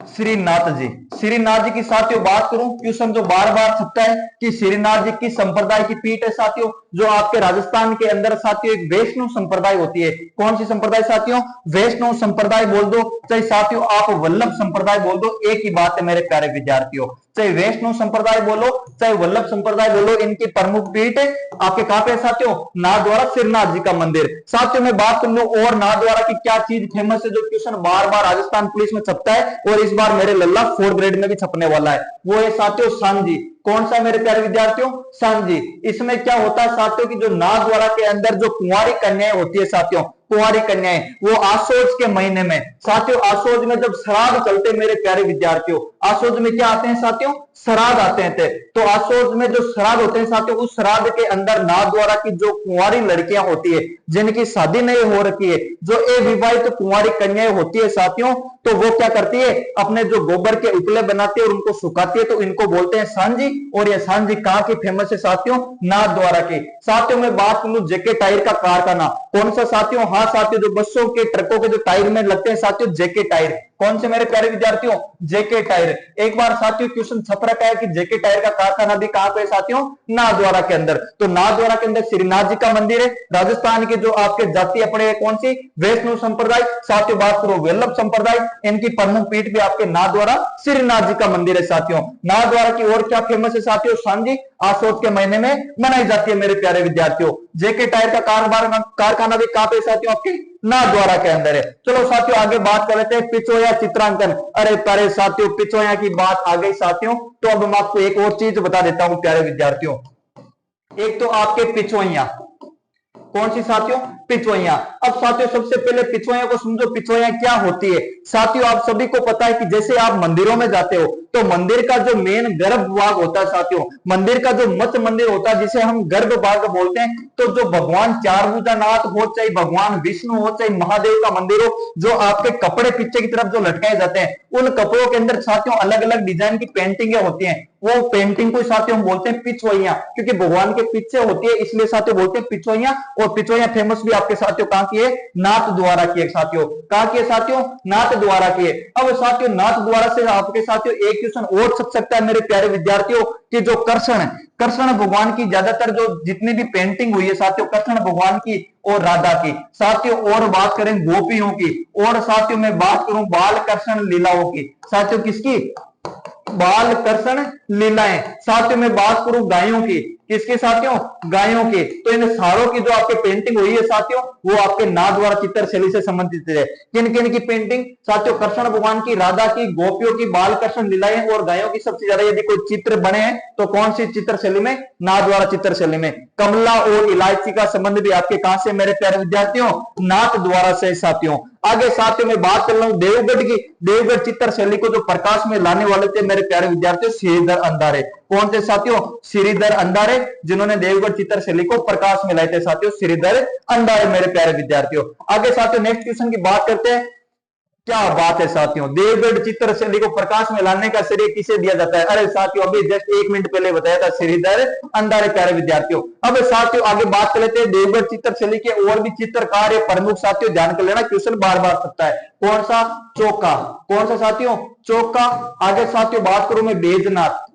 श्रीनाथ जी। श्रीनाथ जी की साथियों बात करूं, क्वेश्चन जो बार बार छपता है कि श्रीनाथ जी की संप्रदाय की पीठ है साथियों, जो आपके राजस्थान के अंदर साथियों एक वैष्णव संप्रदाय होती है। कौन सी संप्रदाय साथियों, वैष्णव संप्रदाय बोल दो, चाहे साथियों आप वल्लभ संप्रदाय बोल दो, एक ही बात है मेरे प्यारे विद्यार्थियों। चाहे वैष्णव संप्रदाय बोलो चाहे वल्लभ संप्रदाय बोलो, इनकी प्रमुख पीठ आपके कहां पे साथियों, नाथ द्वारा श्रीनाथ जी का मंदिर। साथियों में बात कर लूं और नाथ द्वारा की क्या चीज फेमस है, जो क्वेश्चन बार बार राजस्थान पुलिस में छपता है और इस बार मेरे लल्ला 4th ग्रेड में भी छपने वाला है, वो है साथियों सांझी। कौन सा मेरे प्यारे विद्यार्थियों, सांझी। इसमें क्या होता है साथियों की जो नाथ द्वारा के अंदर जो कुंवारी कन्याएं होती है साथियों, कुंवारी कन्याएं, वो आशोज के महीने में साथियों, आशोज में जब श्राद्ध चलते मेरे प्यारे विद्यार्थियों, आशोज में क्या आते हैं साथियों, श्राद्ध आते हैं। तो आशोज में जो श्राद्ध होते हैं साथियों, उस श्राद्ध के अंदर नाथ द्वारा की जो कुंवारी लड़कियां होती है, जिनकी शादी नहीं हो रखी है, जो अविवाहित कुंवारी कन्याएं होती है साथियों, तो वो क्या करती है, अपने जो गोबर के उपले बनाती है और उनको सुखाती है, तो इनको बोलते हैं सांझी। और ये सांझी कहां की फेमस है साथियों, नाथ द्वारा की। साथियों में बात करूं जेके टायर का कारखाना, कौन सा साथियों, हाँ साथियों जो बसों के ट्रकों के जो टायर में लगते हैं साथियों, जेके टायर। कौन से मेरे प्यारे विद्यार्थियों, जेके टायर। एक बार साथियों क्वेश्चन छप रखा है कि जेके टायर का कारखाना भी कहां पे साथियों, नाथ द्वारा के अंदर। तो नाथ द्वारा के अंदर श्रीनाथ जी का मंदिर है। राजस्थान के जो आपके जातीय पड़े कौन सी, वैष्णव संप्रदाय। साथियों बात करो वल्लभ संप्रदाय, इनकी प्रमुख पीठ भी आपके नाथ द्वारा श्रीनाथ जी का मंदिर है साथियों। नाथ द्वारा की और क्या फेमस है साथियों, सांझी आशोज के महीने में मनाई जाती है मेरे प्यारे विद्यार्थियों। जेके टायर का कारखाना भी कहां पे साथियों, आपके नाथ द्वारा के अंदर है। चलो साथियों आगे बात कर लेते हैं पिछोया चित्रांकन। अरे प्यारे साथियों पिछोया की बात आ गई साथियों, तो अब मैं आपको एक और चीज बता देता हूं प्यारे विद्यार्थियों। एक तो आपके पिछोइया, कौन सी साथियों, पिछोइया। अब साथियों सबसे पहले पिछोइया को समझो, पिछोइया क्या होती है। साथियों आप सभी को पता है कि जैसे आप मंदिरों में जाते हो तो मंदिर का जो मेन गर्भ भाग होता है साथियों, मंदिर का जो मध्य मंदिर होता है जिसे हम गर्भ भाग बोलते हैं, तो जो भगवान चारभुजानाथ हो, चाहे भगवान विष्णु हो, चाहे महादेव का मंदिर हो, जो आपके कपड़े पीछे की तरफ जो लटकाए जाते हैं, उन कपड़ों के अंदर साथियों अलग अलग डिजाइन की पेंटिंगें होती हैं। वो पेंटिंग को साथियों हम बोलते हैं पिछोइया, क्योंकि भगवान के पीछे होती है इसलिए साथियों बोलते हैं पिछोइया। और पिछोइया फेमस भी आपके साथियों कहां की है, नाथ द्वारा की है साथियों। कहां की है साथियों, नाथ द्वारा की है। अब साथियों नाथ द्वारा से आपके साथियों एक क्वेश्चन और छप सकता है मेरे प्यारे विद्यार्थियों कि जो कृष्ण भगवान की ज्यादातर जो जितनी भी पेंटिंग हुई है साथियों कृष्ण भगवान की और राधा की साथियों, और बात करें गोपियों की, और साथियों मैं बात करूं बाल कृष्ण लीलाओं की, साथियों किसकी, बाल कृष्ण लीलाएं, साथियों में बात करूं गायों की, किसके साथियों, गायों के, तो इन सारों की जो आपके पेंटिंग हुई है साथियों वो आपके नाथ द्वारा चित्र शैली से संबंधित है। किन किन की पेंटिंग साथियों, कृष्ण भगवान की, राधा की, गोपियों की, बाल कृष्ण लीलाएं और गायों की सबसे ज्यादा यदि कोई चित्र बने हैं तो कौन सी चित्र शैली में, नाथ द्वारा चित्र शैली में। कमला और इलायची का संबंध भी आपके कहां से मेरे प्यारे विद्यार्थियों, नाथ द्वारा से साथियों। आगे साथियों में बात कर रहा हूं देवगढ़ की, देवगढ़ चित्र शैली को जो प्रकाश में लाने वाले थे मेरे प्यारे विद्यार्थियों श्रीधर अंधारे। कौन थे साथियों, श्रीधर अंधारे, जिन्होंने देवगढ़ चित्र शैली को प्रकाश में लाए थे साथियों श्रीधर अंधारे मेरे प्यारे विद्यार्थियों। आगे साथियों नेक्स्ट क्वेश्चन की बात करते हैं। क्या बात है साथियों, देवगढ़ चित्र शैली को प्रकाश में लाने का श्रेय किसे दिया जाता है? अरे साथियों अभी जस्ट 1 मिनट पहले बताया था श्रीधर अंधारे प्यारे विद्यार्थियों। अब साथियों आगे बात कर लेते हैं देवगढ़ चित्र शैली के और भी चित्रकार है प्रमुख, साथियों ध्यान कर लेना क्वेश्चन बार बार सकता है। कौन सा, चौका, कौन सा साथियों, चौका। आगे साथियों बात करूं मैं बैजनाथ,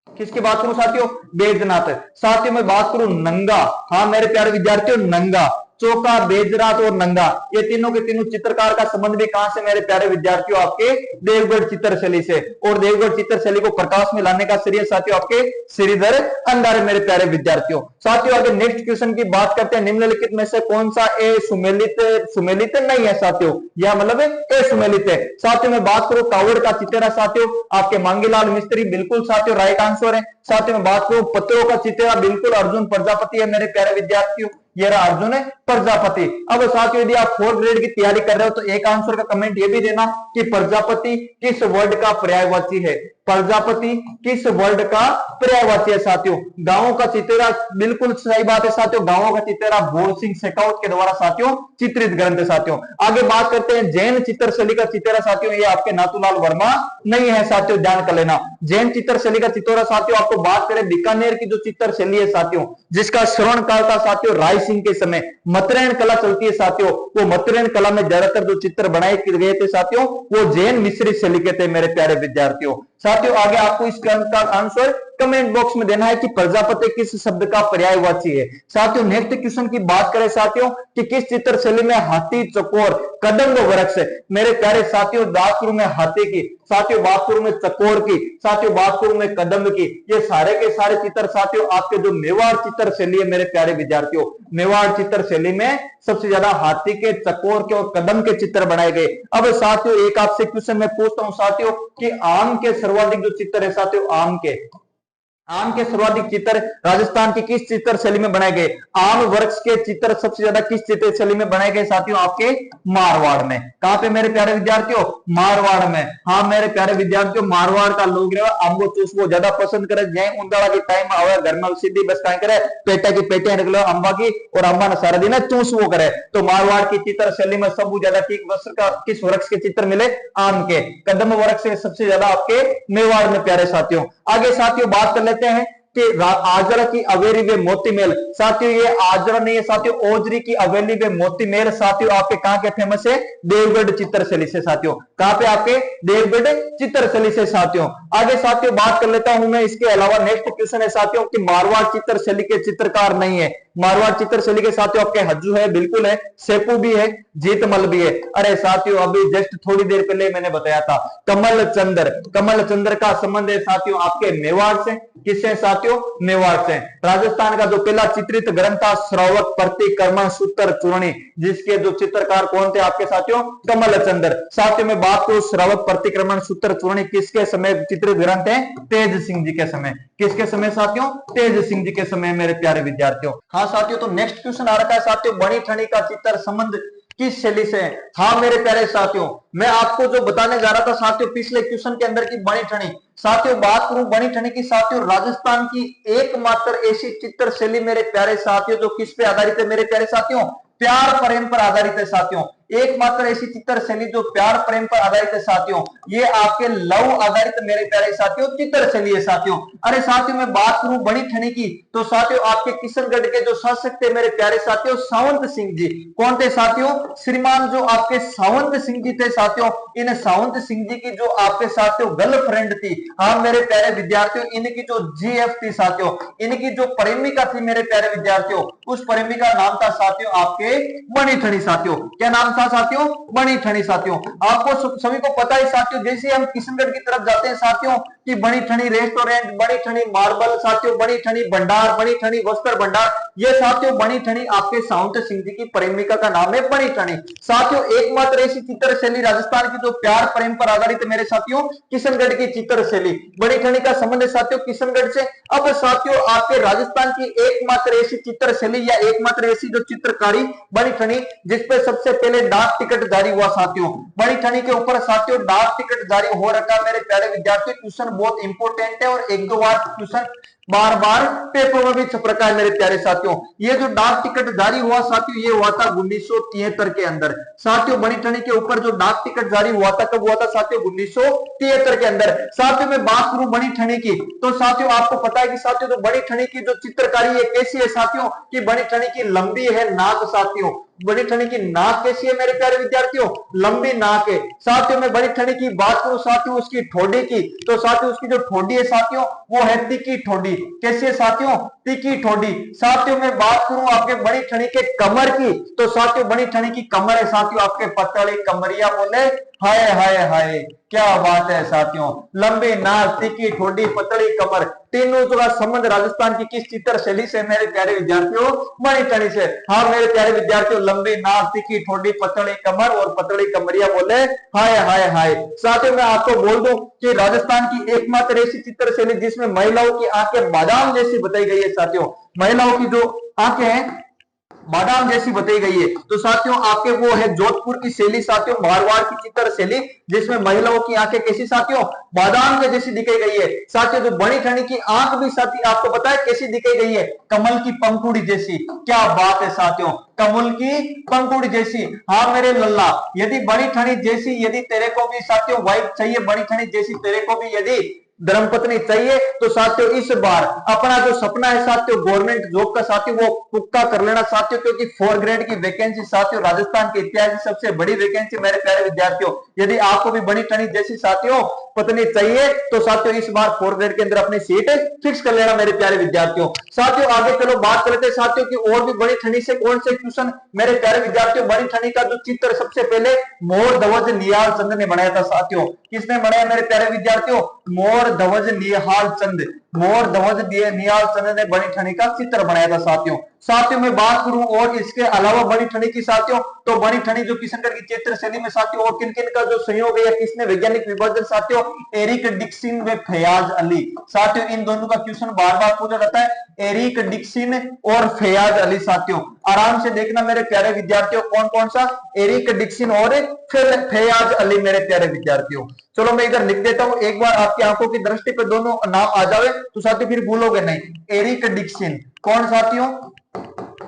किसकी बात करूं साथियों, बैजनाथ। साथियों मैं बात करूं नंगा, हाँ मेरे प्यारे विद्यार्थियों नंगा, चौका, बैजनाथ और नंगा, ये तीनों के तीनों चित्रकार का संबंध भी कहां से मेरे प्यारे विद्यार्थियों, आपके देवगढ़ चित्रशैली से। और देवगढ़ चित्रशैली को प्रकाश में लाने का श्रेय साथियों आपके श्रीधर अंधारे मेरे प्यारे विद्यार्थियों। साथियों आगे नेक्स्ट क्वेश्चन की बात करते हैं, निम्नलिखित में से कौन सा ए सुमेलित, सुमेलित नहीं है साथियों, यह मतलब ए सुमेलित है। साथियों में बात करूं कावड़ का चित्रा साथियों आपके मांगीलाल मिस्त्री, बिल्कुल साथियों राइट आंसर है। साथियों में बात करूं पत्रों का चित्रा, बिल्कुल अर्जुन प्रजापति है मेरे प्यारे विद्यार्थियों, ये रहा अर्जुन प्रजापति। अब साथियों यदि आप 4th ग्रेड की तैयारी कर रहे हो तो एक आंसर का कमेंट ये भी देना कि प्रजापति किस वर्ड का पर्यायवाची है, प्रजापति किस वर्ड का पर्यायवाची है साथियों। गांवों का चित्रा, बिल्कुल सही बात है साथियों, गांवों का चित्रा बोर सिंह शेखावत के द्वारा साथियों चित्रित ग्रंथ है साथियों। आगे बात करते हैं जैन चित्रशैली का चित्रा साथियों, ये आपके नाथूलाल वर्मा नहीं है साथियों, ध्यान कर लेना। जैन चित्रशैली का चित्रा साथियों आपको बात करें बीकानेर की जो चित्रशैली है साथियों, जिसका श्रवण काल था साथियों राय सिंह के समय, मतरेण कला चलती है साथियों, वो मतरेण कला में ज्यादातर जो चित्र बनाए गए थे साथियों वो जैन मिश्रित शैली के थे मेरे प्यारे विद्यार्थियों। साथियों आगे आपको इस का आंसर कमेंट बॉक्स में देना है कि प्रजापति किस शब्द का पर्यायवाची है। साथियों नेक्स्ट क्वेश्चन की बात करें साथियों कि किस चित्र शैली में हाथी, चकोर, कदम्ब वृक्ष, मेरे प्यारे साथियों बात करूं मैं हाथी की, साथियों बात करूं मैं चकोर की, साथियों बात करूं मैं कदम्ब की, ये सारे के सारे चित्र साथियों आपके जो मेवाड़ चित्र शैली है मेरे प्यारे विद्यार्थियों, मेवाड़ चित्र शैली में सबसे ज्यादा हाथी के, चकोर के और कदम्ब के चित्र बनाए गए। अब साथियों एक आपसे क्वेश्चन मैं पूछता हूं साथियों कि आम के सर्वाधिक जो चित्र है साथियों, आम के सर्वाधिक चित्र राजस्थान की किस चित्र शैली में बनाए गए? आम वृक्ष के चित्र सबसे ज्यादा किस चित्र शैली में बनाए गए साथियों? आपके मारवाड़ में। कहां पे मेरे प्यारे विद्यार्थियों? मारवाड़ में। हाँ मेरे प्यारे विद्यार्थियों मारवाड़ का लोग आंबो चूसबो ज्यादा पसंद करे, जय उंदाड़ा की टाइम आवे घर में सीधी बस काय करे पेटा की पेटे रख लो अंबा की और अंबा ने सारा दिन चूसबो करे, तो मारवाड़ की चित्र शैली में सबसे ज्यादा किस वृक्ष के चित्र मिले? आम के। कदम वृक्ष से सबसे ज्यादा आपके मेवाड़ में प्यारे साथियों। आगे साथियों बात कर लेते हैं कि आजरा की हवेली वे मोती महल, साथियों ये आजरा नहीं है साथियों, ओजरी की हवेली वे मोती महल साथियों आपके कहां के फेमस है? देवगढ़ चित्रशैली से साथियों। कहां पे? आपके देवगढ़ चित्रशैली से साथियों। आगे साथियों बात कर लेता हूं मैं इसके अलावा नेक्स्ट क्वेश्चन है साथियों कि मारवाड़ चित्रशैली के चित्रकार नहीं है। मारवाड़ चित्रशैली के साथियों आपके हज्जू है, बिल्कुल है, सेपू भी है, जीतमल भी है। अरे साथियों अभी जस्ट थोड़ी देर पहले मैंने बताया था कमल चंद्र, कमल चंद्र का संबंध है साथियों आपके मेवाड़ से। किससे साथियों? मेवाड़ से। राजस्थान का जो पहला चित्रित ग्रंथ था श्रावक प्रतिक्रमण सूत्र चूर्णी, जिसके जो चित्रकार कौन थे आपके साथियों? कमल चंद्र। साथियों में बात को श्रावक प्रतिक्रमण सूत्र चूर्णी किसके समय चित्रित ग्रंथ है? तेज सिंह जी के समय। किसके समय साथियों? तेज सिंह जी के समय मेरे प्यारे विद्यार्थियों। हाँ साथियों तो नेक्स्ट क्वेश्चन आ रखा है साथियों बनी ठनी का चित्र संबंध किस शैली से है? हाँ मेरे प्यारे साथियों मैं आपको जो बताने जा रहा था साथियों पिछले क्वेश्चन के अंदर की बनी ठनी, साथियों बात करूं बनी ठनी की साथियों राजस्थान की एकमात्र ऐसी चित्र शैली मेरे प्यारे साथियों जो किस पे आधारित है मेरे प्यारे साथियों? प्यार प्रेम पर आधारित है साथियों। एकमात्र ऐसी चित्र शैली जो प्यार प्रेम पर आधारित है साथियों, ये आपके लव आधारित मेरे प्यारे साथियों चित्र शैली है साथियों। अरे साथियों मैं बात करूं बड़ी ठनी की, तो साथियों आपके किशनगढ़ के जो शासक थे मेरे प्यारे साथियों सावंत सिंह जी। कौन थे साथियों? श्रीमान जो आपके सावंत सिंह जी थे साथियों। इन सावंत सिंह जी की जो आपके साथियों गर्लफ्रेंड थी, हाँ मेरे प्यारे विद्यार्थियों, इनकी जो जीएफ थी साथियों, इनकी जो प्रेमिका थी मेरे प्यारे विद्यार्थियों, उस प्रेमिका नाम था साथियों आपके बनी ठनी साथियों। क्या नाम था साथियों? बनी ठनी साथियों। आपको सभी को पता है साथियों, जैसे हम किशनगढ़ की तरफ जाते हैं साथियों कि बनी ठनी रेस्टोरेंट, बनी ठनी मार्बल साथियों, बनी ठनी भंडार, बनी ठनी वस्त्र भंडार, ये साथियों बनी ठनी आपके सावंत सिंह जी की प्रेमिका का नाम है बनी ठनी साथियों। एकमात्र ऐसी चित्र शैली राजस्थान की जो प्यार प्रेम पर आधारित है मेरे साथियों, किशनगढ़ की चित्र शैली। बनी ठनी का संबंध है साथियों किशनगढ़ से। अब साथियों आपके राजस्थान की एकमात्र ऐसी चित्र शैली या एकमात्र ऐसी जो चित्रकारी बनी ठनी, जिसपे सबसे पहले डाक टिकट जारी हुआ साथियों। बनी ठनी के ऊपर साथियों डाक टिकट जारी हो रखा मेरे प्यारे विद्यार्थियों। क्वेश्चन बहुत इंपॉर्टेंट है और एक दो बार क्वेश्चन बार बार पेपर में भी छप रखा है मेरे प्यारे साथियों। ये जो डाक टिकट जारी हुआ साथियों, ये हुआ था 1973 के अंदर साथियों। बनी ठनी के ऊपर जो डाक टिकट जारी हुआ था, कब हुआ था साथियों? 1973 के अंदर। साथियों मैं बात करूं बनी ठनी की, तो साथियों आपको पता है कि साथियों जो बनी ठनी की जो चित्रकारी है कैसी है साथियों, कि बनी ठनी की लंबी है नाक साथियों। बनी ठनी की नाक कैसी है मेरे प्यारे विद्यार्थियों? लंबी नाक है साथियों। मैं बनी ठनी की बात करूं साथियों उसकी ठोडी की, तो साथियों उसकी जो ठोडी है साथियों वो है तीखी ठोडी। कैसी है साथियों? तीखी ठोडी। साथियों मैं बात करूं आपके बनी ठनी के कमर की, तो साथियों बनी ठनी की कमर है साथियों आपके पतले कमरिया बोले हाय हाय हाय, क्या बात है साथियों। लंबी नाक, तीखी ठोडी, पतली कमर, तीनों का संबंध राजस्थान की किस चित्र शैली से मेरे प्यारे विद्यार्थियों? बनी ठनी से। हाँ मेरे प्यारे विद्यार्थियों, लंबी नाक, तीखी ठोडी, पतली कमर और पतली कमरिया बोले हाय हाय हाय। साथियों मैं आपको बोल दूं कि राजस्थान की एकमात्र ऐसी चित्र शैली जिसमें महिलाओं की आंखें बादाम जैसी बताई गई है साथियों। महिलाओं की जो आंखें हैं बादाम जैसी बताई गई है, तो साथियों आपके वो है जोधपुर की शैली साथियों, मारवाड़ की चित्र शैली, जिसमें महिलाओं की आंखें कैसी साथियों? बादाम के जैसी दिखाई गई है साथियों। जो बनी ठनी की आंख भी साथी आपको पता है कैसी दिखाई गई है? कमल की पंखुड़ी जैसी। क्या बात है साथियों, कमल की पंखुड़ी जैसी। हाँ मेरे लल्ला, यदि बनी ठनी जैसी यदि तेरे को भी साथियों वाइफ चाहिए, बनी ठनी जैसी तेरे को भी यदि धर्मपत्नी चाहिए, तो साथियों इस बार अपना जो सपना है साथियों गवर्नमेंट जॉब का साथियों वो पुक्का कर लेना साथियों, क्योंकि 4 ग्रेड की वैकेंसी साथियों राजस्थान के इतिहास की सबसे बड़ी वैकेंसी मेरे प्यारे विद्यार्थियों। यदि आपको भी बनी ठनी जैसी साथियों पत्नी चाहिए, तो साथियों इस बार 4 ग्रेड के अंदर अपनी सीट फिक्स कर लेना मेरे प्यारे विद्यार्थियों। साथियों आगे चलो बात करते हैं साथियों की और भी बनी ठनी से कौन से क्वेश्चन मेरे प्यारे विद्यार्थियों। बनी ठनी का जो चित्र सबसे पहले मोर ध्वज निहाल चंद ने बनाया था साथियों। किसने बनाया मेरे प्यारे विद्यार्थियों? मोर ध्वज निहाल चंद। मोर ध्वज निहाल चंद ने बनी ठनी का चित्र बनाया था साथियों। साथियों में बात करूं और इसके अलावा बनी ठनी की साथियों, तो बनी ठनी जो किशनगढ़ की चित्र शैली में साथियों और किन किन का जो संयोग है, किसने वैज्ञानिक विभाजन साथियों? एरिक डिक्सन व फयाज अली। साथियों इन दोनों का क्वेश्चन बार बार पूछा जाता है, एरिक डिक्सन और फयाज अली साथियों। आराम से देखना मेरे प्यारे विद्यार्थियों कौन कौन सा? एरिक डिक्सन और फयाज अली मेरे प्यारे विद्यार्थियों। चलो मैं इधर लिख देता हूं, एक बार आपकी आंखों की दृष्टि पर दोनों नाम आ जावे तो साथियों फिर भूलोगे नहीं। एरिक डिक्सन कौन साथियों?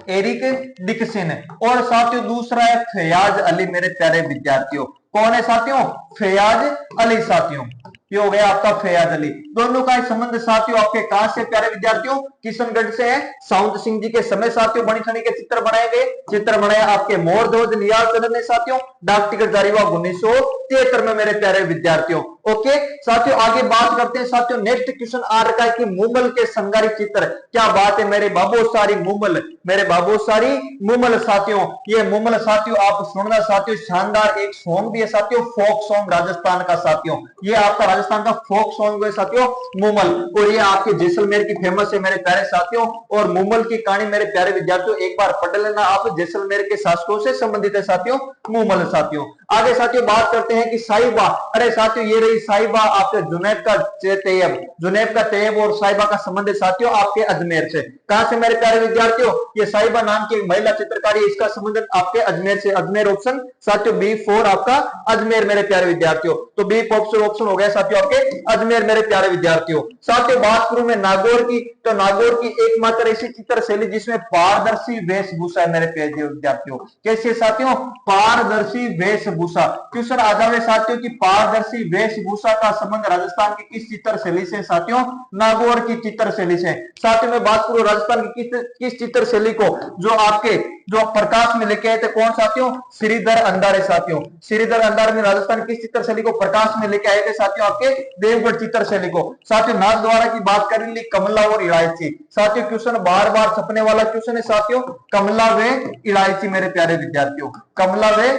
Eric Dixon. और साथियों दूसरा है फयाज अली मेरे प्यारे विद्यार्थियों। कौन है साथियों? फयाज अली साथियों। ये हो गया आपका फयाज अली। दोनों का संबंध साथियों आपके कहां से प्यारे विद्यार्थियों? किशनगढ़ से है। सावंत सिंह जी के समय साथियों बनी ठनी के चित्र बनाए गए। चित्र बनाया आपके मोर ध्वज निहाल चंद ने साथियों। डाक टिकट जारी हुआ 1973 में मेरे प्यारे विद्यार्थियों। ओके साथियों आगे बात करते हैं साथियों। नेक्स्ट क्वेश्चन आ रखा है कि मुमल के संगारी चित्र। क्या बात है मेरे बाबू सारी मुमल, मेरे बाबू सारी मुमल साथियों। ये मुमल साथियों आप सुनना साथियों, शानदार एक सॉन्ग भी है साथियों, फोक सॉन्ग राजस्थान का साथियों। ये आपका राजस्थान का फोक सॉन्ग है साथियों मुमल, और ये आपके जैसलमेर की फेमस है मेरे प्यारे साथियों। और मुमल की कहानी मेरे प्यारे विद्यार्थियों एक बार पढ़ लेना आप, जैसलमेर के शासकों से संबंधित है साथियों मुमल साथियों। आगे साथियों बात करते हैं कि साहिबा। अरे साथियों ये रही साहिबा आपके जुनैद का तैयब। जुनैद का तैयब और साहिबा का संबंध है साथियों आपके अजमेर से। कहां से मेरे प्यारे विद्यार्थियों? ये साहिबा नाम की महिला चित्रकारी, इसका संबंध आपके अजमेर से। अजमेर ऑप्शन साथियों B4 आपका अजमेर मेरे प्यारे विद्यार्थियों। तो बी ऑप्शन हो गया साथियों आपके अजमेर मेरे प्यारे विद्यार्थियों। साथियों बात करूं मैं नागौर की, तो नागौर की एकमात्र ऐसी चित्र शैली जिसमें पारदर्शी वेशभूषा है मेरे प्यारे विद्यार्थियों। कैसे साथियों? पारदर्शी वेशभूषा। क्वेश्चन आ जावे साथियों की पारदर्शी वेशभूषा का संबंध राजस्थान की किस चित्र शैली से? साथियों नागौर की चित्र शैली से। साथियों में बात करूं राजस्थान की किस चित्र शैली को जो आपके जो प्रकाश में लेके आए थे, कौन साथियों? श्रीधर अंधारे साथियों। श्रीधर अंधारे ने राजस्थान की चित्र शैली को प्रकाश में लेके आए थे साथियों, आपके देवगढ़ चित्र शैली को। साथियों नाथ द्वारा की बात कर ली, कमला और इलायची। साथियों क्वेश्चन बार बार छपने वाला क्वेश्चन है साथियों, कमला व इलायची मेरे प्यारे विद्यार्थियों, कमला व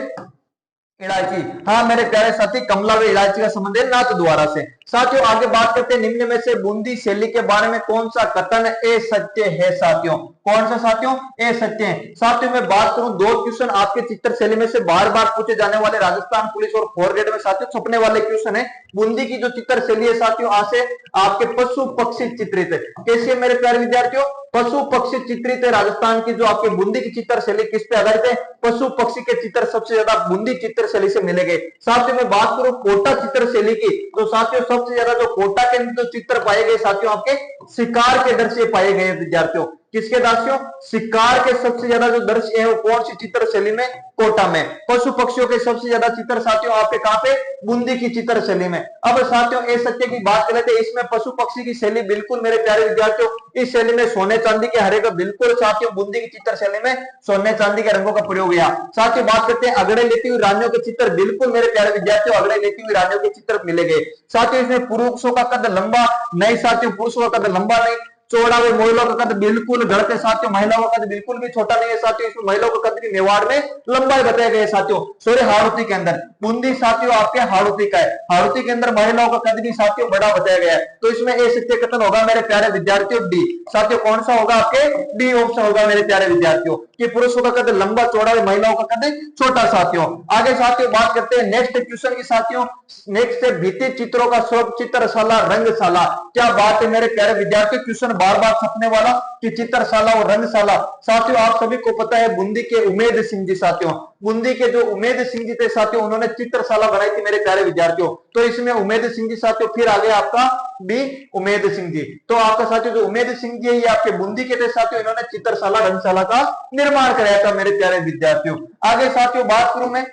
इलायची। हाँ मेरे प्यारे साथी, कमला व इलायची का संबंध है नाथ द्वारा से। साथियों आगे बात करते हैं, निम्न में से बूंदी शैली के बारे में कौन सा कथन असत्य है? साथियों कौन सा? साथियों असत्य है। साथियों मैं बात करूं, दो क्वेश्चन आपके चित्र शैली में से बार बार पूछे जाने वाले राजस्थान पुलिस और 4 ग्रेड में साथियों छपने वाले क्वेश्चन है। बूंदी की जो चित्र शैली है साथियों, आज से आपके पशु पक्षी चित्रित है। कैसी है मेरे प्यारे विद्यार्थियों? पशु पक्षी चित्रित है। राजस्थान की जो आपके बूंदी की चित्र शैली किस पे आधारित है? पशु पक्षी के चित्र सबसे ज्यादा बूंदी चित्र शैली से मिलेंगे। साथियों मैं बात करूं कोटा चित्र शैली की, तो साथियों सबसे ज्यादा जो कोटा के अंदर जो चित्र पाए गए साथियों, आपके शिकार के दृश्य पाए गए विद्यार्थियों। किसके दासियों? शिकार के सबसे ज्यादा जो दृश्य है वो कौन सी चित्र शैली में? कोटा में। पशु पक्षियों के सबसे ज्यादा चित्र साथियों आपके कहां पे? बूंदी की चित्र शैली में। अब साथियों ए सत्य की बात कर लेते हैं, इसमें पशु पक्षी की शैली बिल्कुल मेरे प्यारे विद्यार्थियों इस शैली में सोने चांदी के हरे का बिल्कुल साथियों बूंदी की चित्र शैली में सोने चांदी के रंगों का प्रयोग हुआ। साथियों बात करते हैं अगड़े लेती हुई रानियों के चित्र, बिल्कुल मेरे प्यारे विद्यार्थियों अगड़े लेती हुई रानियों के चित्र मिलेंगे। साथियों इसमें पुरुषों का कद लंबा नहीं साथियों, पुरुषों का कद लंबा नहीं, चौड़ा व महिलाओं का कद बिल्कुल गढ़ते साथियों, महिलाओं का कद बिल्कुल भी छोटा नहीं है साथियों। इसमें महिलाओं का कद भी मेवाड़ में लंबाई बताए गए साथियों, सॉरी हाड़ौती के अंदर। बूंदी साथियों आपके हाड़ौती का है, हाड़ौती के अंदर महिलाओं का कद भी साथियों बड़ा बताया गया है। तो इसमें ए सत्य कथन होगा मेरे प्यारे विद्यार्थियों डी। साथियों कौन सा होगा? आपके डी ऑप्शन होगा मेरे प्यारे विद्यार्थियों, कि पुरुषों का कद लंबा चौड़ा व महिलाओं का कद छोटा साथियों। आगे साथियों बात करते हैं नेक्स्ट क्वेश्चन की साथियों। नेक्स्ट है भित्ति चित्रों का स्वरूप चित्रशाला रंगशाला। क्या बात है मेरे प्यारे विद्यार्थियों, क्वेश्चन बार बार छपने वाला कि चित्रशाला और रंगशाला। साथियों आप सभी को पता है बूंदी के उमेद सिंह जी साथियों, बूंदी के जो उमेद सिंह जी थे साथियों, उन्होंने चित्रशाला बनाई थी मेरे प्यारे विद्यार्थियों। तो इसमें उमेद सिंह जी साथियों, फिर आगे आपका बी उमेद सिंह जी। तो आपका साथियों जो उमेद सिंह जी है ये आपके बूंदी के थे साथियों, इन्होंने चित्रशाला रंगशाला का निर्माण कराया था मेरे प्यारे विद्यार्थियों। आगे साथियों बात करूं मैं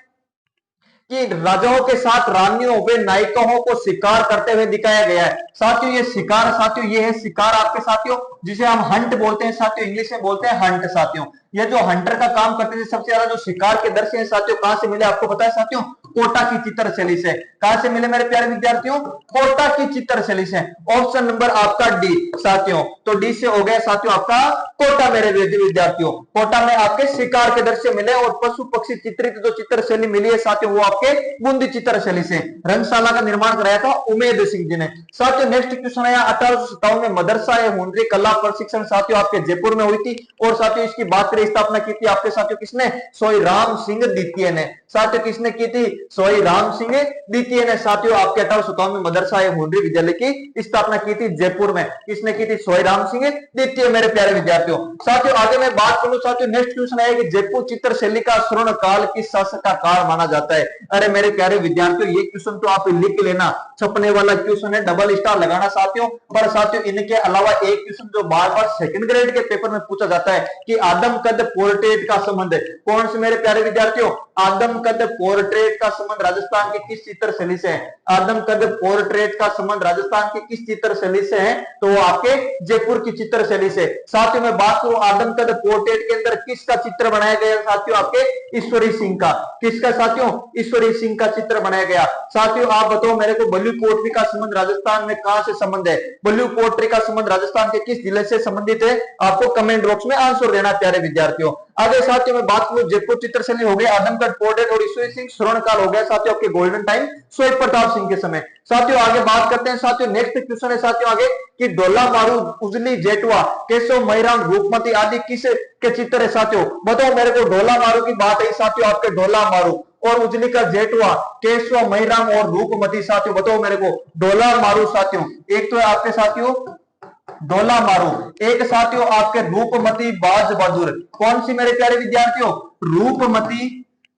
कि राजाओं के साथ रानियों व नायिकाओं को शिकार करते हुए दिखाया गया है। साथियों ये शिकार साथियों ये है शिकार आपके साथियों, जिसे हम हंट बोलते हैं साथियों, इंग्लिश में बोलते हैं हंट साथियों। ये जो हंटर का काम करते थे, सबसे ज्यादा जो शिकार के दृश्य हैं साथियों कहां से मिले आपको पता है साथियों? कोटा की चित्र शैली से। कहां से मिले मेरे प्यारे विद्यार्थियों? कोटा की चित्र शैली से। ऑप्शन नंबर आपका डी साथियों, तो डी से हो गया साथियों आपका कोटा मेरे विद्यार्थियों। कोटा में आपके शिकार के दृश्य मिले और पशु पक्षी चित्रित जो चित्र शैली मिली है साथियों वो आपके बूंदी चित्र शैली से। रंगशाला का निर्माण कराया था उमेद सिंह जी ने। साथियों नेक्स्ट क्वेश्चन आया 1857 में मदरसा ए हुनरी कला प्रशिक्षण साथियों आपके जयपुर में हुई थी, और साथियों इसकी बात करें स्थापना की थी आपके साथियों किसने? सोई राम सिंह द्वितीय ने। साथियों किसने की थी? सोई राम सिंह द्वितीय ने साथियों आपके 1857 में मदरसा ए हुनरी विद्यालय की स्थापना की थी जयपुर में। किसने की थी? सोई राम सिंह द्वितीय मेरे प्यारे विद्यार्थियों। साथियों आगे मैं बात करूं साथियों नेक्स्ट क्वेश्चन है कि जयपुर चित्र शैली का स्वर्ण काल किस शासक का काल माना जाता है? अरे मेरे प्यारे विद्यार्थियों ये क्वेश्चन तो आप लिख लेना, छपने वाला क्वेश्चन है, डबल स्टार लगाना साथियों। पर साथियों इनके अलावा एक क्वेश्चन जो बार बार सेकंड ग्रेड के पेपर में पूछा जाता है कि आदम कद पोर्ट्रेट का संबंध है कौन से मेरे प्यारे विद्यार्थियों? आदम कद पोर्ट्रेट का संबंध राजस्थान की किस चित्र शैली से है? आदम कद पोर्ट्रेट का संबंध राजस्थान की किस चित्र शैली से है? तो वो आपके जयपुर की चित्र शैली से। साथियों मैं बात करूं आदम कद पोर्ट्रेट के अंदर किसका चित्र बनाया गया साथियों? आपके ईश्वरी सिंह का। किसका साथियों? ईश्वरी सिंह का चित्र बनाया गया। साथियों आप बताओ मेरे को बल्लू पोट्री का संबंध राजस्थान में कहां से संबंध है? बल्लू पोट्री का संबंध राजस्थान के किस जिले से संबंधित है? आपको कमेंट बॉक्स में आंसर देना प्यारे विद्यार्थियों। आगे साथियों में बात करूं जयपुर चित्र शैली हो गया आदमकद पोर्ट्रेट और ईश्वरी सिंह स्वर्ण काल हो गया साथियों आपके गोल्डन टाइम स्वयं प्रताप सिंह के समय। साथियों आगे बात करते हैं साथियों नेक्स्ट क्वेश्चन है साथियों आगे कि ढोला मारू उजली जेठवा केशव महिराम रूपमती आदि किस के चित्र है साथियों? बताओ मेरे को। ढोला मारू की बात है साथियों आपके ढोला मारू और उजली का जेठवा केशव महिराम और रूपमती साथियों बताओ मेरे को। ढोला मारू साथियों एक तो है आपके साथियों ढोला मारू, एक साथियों आपके रूपमती बाज बहादुर। कौन सी मेरे प्यारे विद्यार्थियों? रूपमती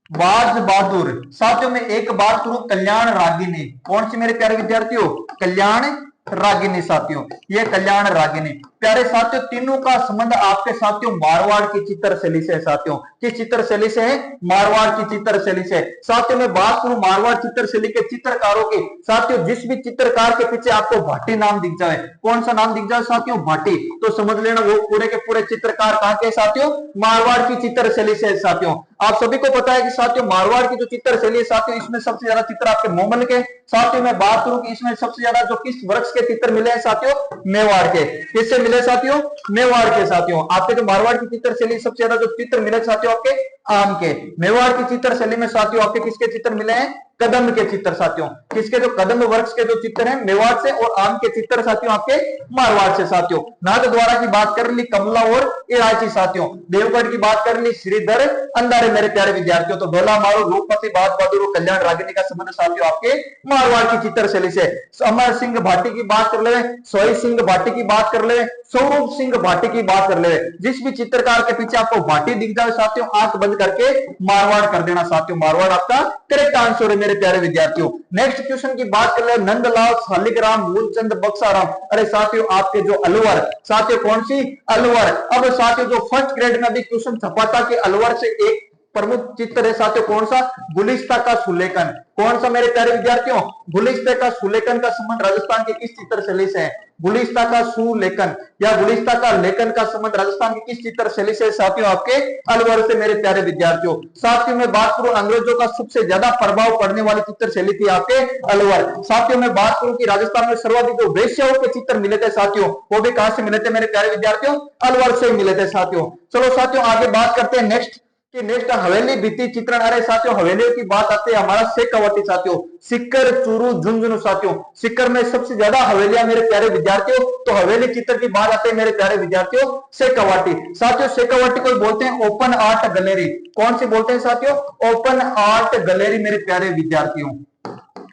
बाज बहादुर। साथियों में एक बात करूं कल्याण रागिनी। कौन सी मेरे प्यारे विद्यार्थियों? कल्याण रागिनी साथियों, ये कल्याण रागिनी। प्यारे साथियों, तीनों का संबंध आपके साथियों मारवाड़ की चित्रशैली से है साथियों। किस चित्रशैली से है? मारवाड़ की चित्रशैली से। साथियों मैं बात करूं मारवाड़ चित्रशैली के चित्रकारों की, साथियों जिस भी चित्रकार के पीछे आपको भाटी नाम दिख जाए, कौन सा नाम दिख जाए साथियों? भाटी, तो समझ लेना वो पूरे के पूरे चित्रकार कहां के साथियों? मारवाड़ की चित्रशैली से साथियों। आप सभी को पता है कि साथियों मारवाड़ की जो चित्रशैली है साथियों, इसमें सबसे ज्यादा चित्र आपके मोमल के। साथियों मैं बात करूं कि इसमें सबसे ज्यादा जो किस वृक्ष के चित्र मिले हैं साथियों? मेवाड़ के। किससे मिले साथियों? मेवाड़ के साथियों। आपके जो मारवाड़ की चित्रशैली सबसे ज्यादा जो चित्र मिले साथियों आपके आम के। मेवाड़ की चित्रशैली में साथियों आपके किसके चित्र मिले हैं? कदम के चित्र साथियों। किसके? जो कदम वृक्ष के जो चित्र हैं मेवाड़ से, और आम के चित्र साथियों आपके मारवाड़ से साथियों। नाथद्वारा की बात कर ली कमला और इलायची साथियों। देवगढ़ की बात कर ली श्रीधर अंधारे मेरे प्यारे विद्यार्थियों। तो ढोला मारो, रूपमती, बात बहादुर, कल्याण रागिनी का संबंध साथियों आपके मारवाड़ की चित्रशैली से। अमर सिंह भाटी की बात कर ले, सोई सिंह भाटी की बात कर ले, स्वरूप सिंह भाटी की बात कर ले। जिस भी चित्रकार के पीछे आपको भाटी दिख जाए साथियों, आंख बंद करके मारवाड़ कर देना साथियों। मारवाड़ आपका करेक्ट आंसर है मेरे प्यारे विद्यार्थियों। नेक्स्ट क्वेश्चन की बात कर ले, नंदलाल, शालिग्राम, मूलचंद, बक्साराम। अरे साथियों आपके जो अलवर, साथियों कौन सी? अलवर। अब साथियों जो फर्स्ट ग्रेड में भी क्वेश्चन छपा था कि अलवर से एक प्रमुख चित्र है साथियों, कौन सा? गुलिस्ता का सुलेखन। कौन सा मेरे प्यारे विद्यार्थियों? गुलिस्ता का सुलेखन का संबंध राजस्थान के किस चित्रशैली से है? गुलिस्ता का सुलेखन या गुलिस्ता का लेखन का संबंध राजस्थान की किस चित्रशैली से साथियों? आपके अलवर से मेरे प्यारे विद्यार्थियों। साथियों मैं बात करूं अंग्रेजों का सबसे ज्यादा प्रभाव पड़ने वाली चित्रशैली थी आपके अलवर। साथियों मैं बात करूं कि राजस्थान में सर्वाधिक जो वेश्याओं के चित्र मिले थे साथियों, वो भी कहां से मिले थे मेरे प्यारे विद्यार्थियों? अलवर से मिले थे साथियों। चलो साथियों आगे बात करते हैं नेक्स्ट हवेली भित्ति चित्रण। अरे साथियों हवेलियों की बात आती है हमारा शेखावाटी साथियों, सिक्कर, चूरू, झुंझुनू साथियों। सिक्कर में सबसे ज्यादा हवेलियां मेरे प्यारे विद्यार्थियों, तो हवेली चित्र की बात आती है मेरे प्यारे विद्यार्थियों शेखावाटी। साथियों शेखावाटी को बोलते हैं ओपन आर्ट गैलरी। कौन सी बोलते हैं साथियों? ओपन आर्ट गैलरी मेरे प्यारे विद्यार्थियों।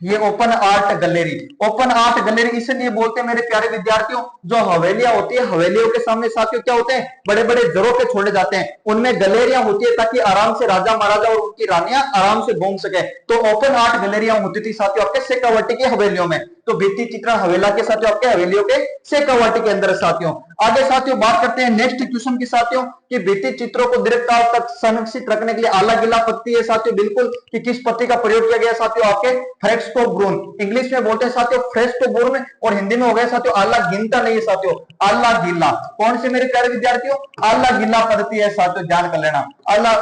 ये open art gallery, open art gallery इसलिए बोलते हैं मेरे प्यारे विद्यार्थियों, जो हवेलियां होती है हवेलियों के सामने साथियों क्या होते हैं? बड़े बड़े झरोखे छोड़े जाते हैं, उनमें गैलरियां होती है ताकि आराम से राजा महाराजा और उनकी रानियां आराम से घूम सके। तो ओपन आर्ट गैलरियां होती थी साथियों आपके शेखावाटी की हवेलियों में। तो भित्ति चित्रण हवेला के साथियों आपके हवेलियों के शेखावाटी के अंदर साथियों। आगे साथियों बात करते हैं नेक्स्ट क्वेश्चन की साथियों, कि भित्ति चित्रों को दीर्घकाल तक संरक्षित रखने के लिए आला गिला पत्ती है साथियों, बिल्कुल, कि किस पत्ती का प्रयोग किया गया साथियों? आपके फ्रेस्कोब्रून। इंग्लिश में बोलते हैं साथियों फ्रेस्कोब्रून, और हिंदी में हो गया साथियों आला गिनता नहीं है साथियों, आला गिला। कौन से मेरे प्यारे विद्यार्थियों? आला गिला पद्धति है साथियों, ध्यान कर लेना। आला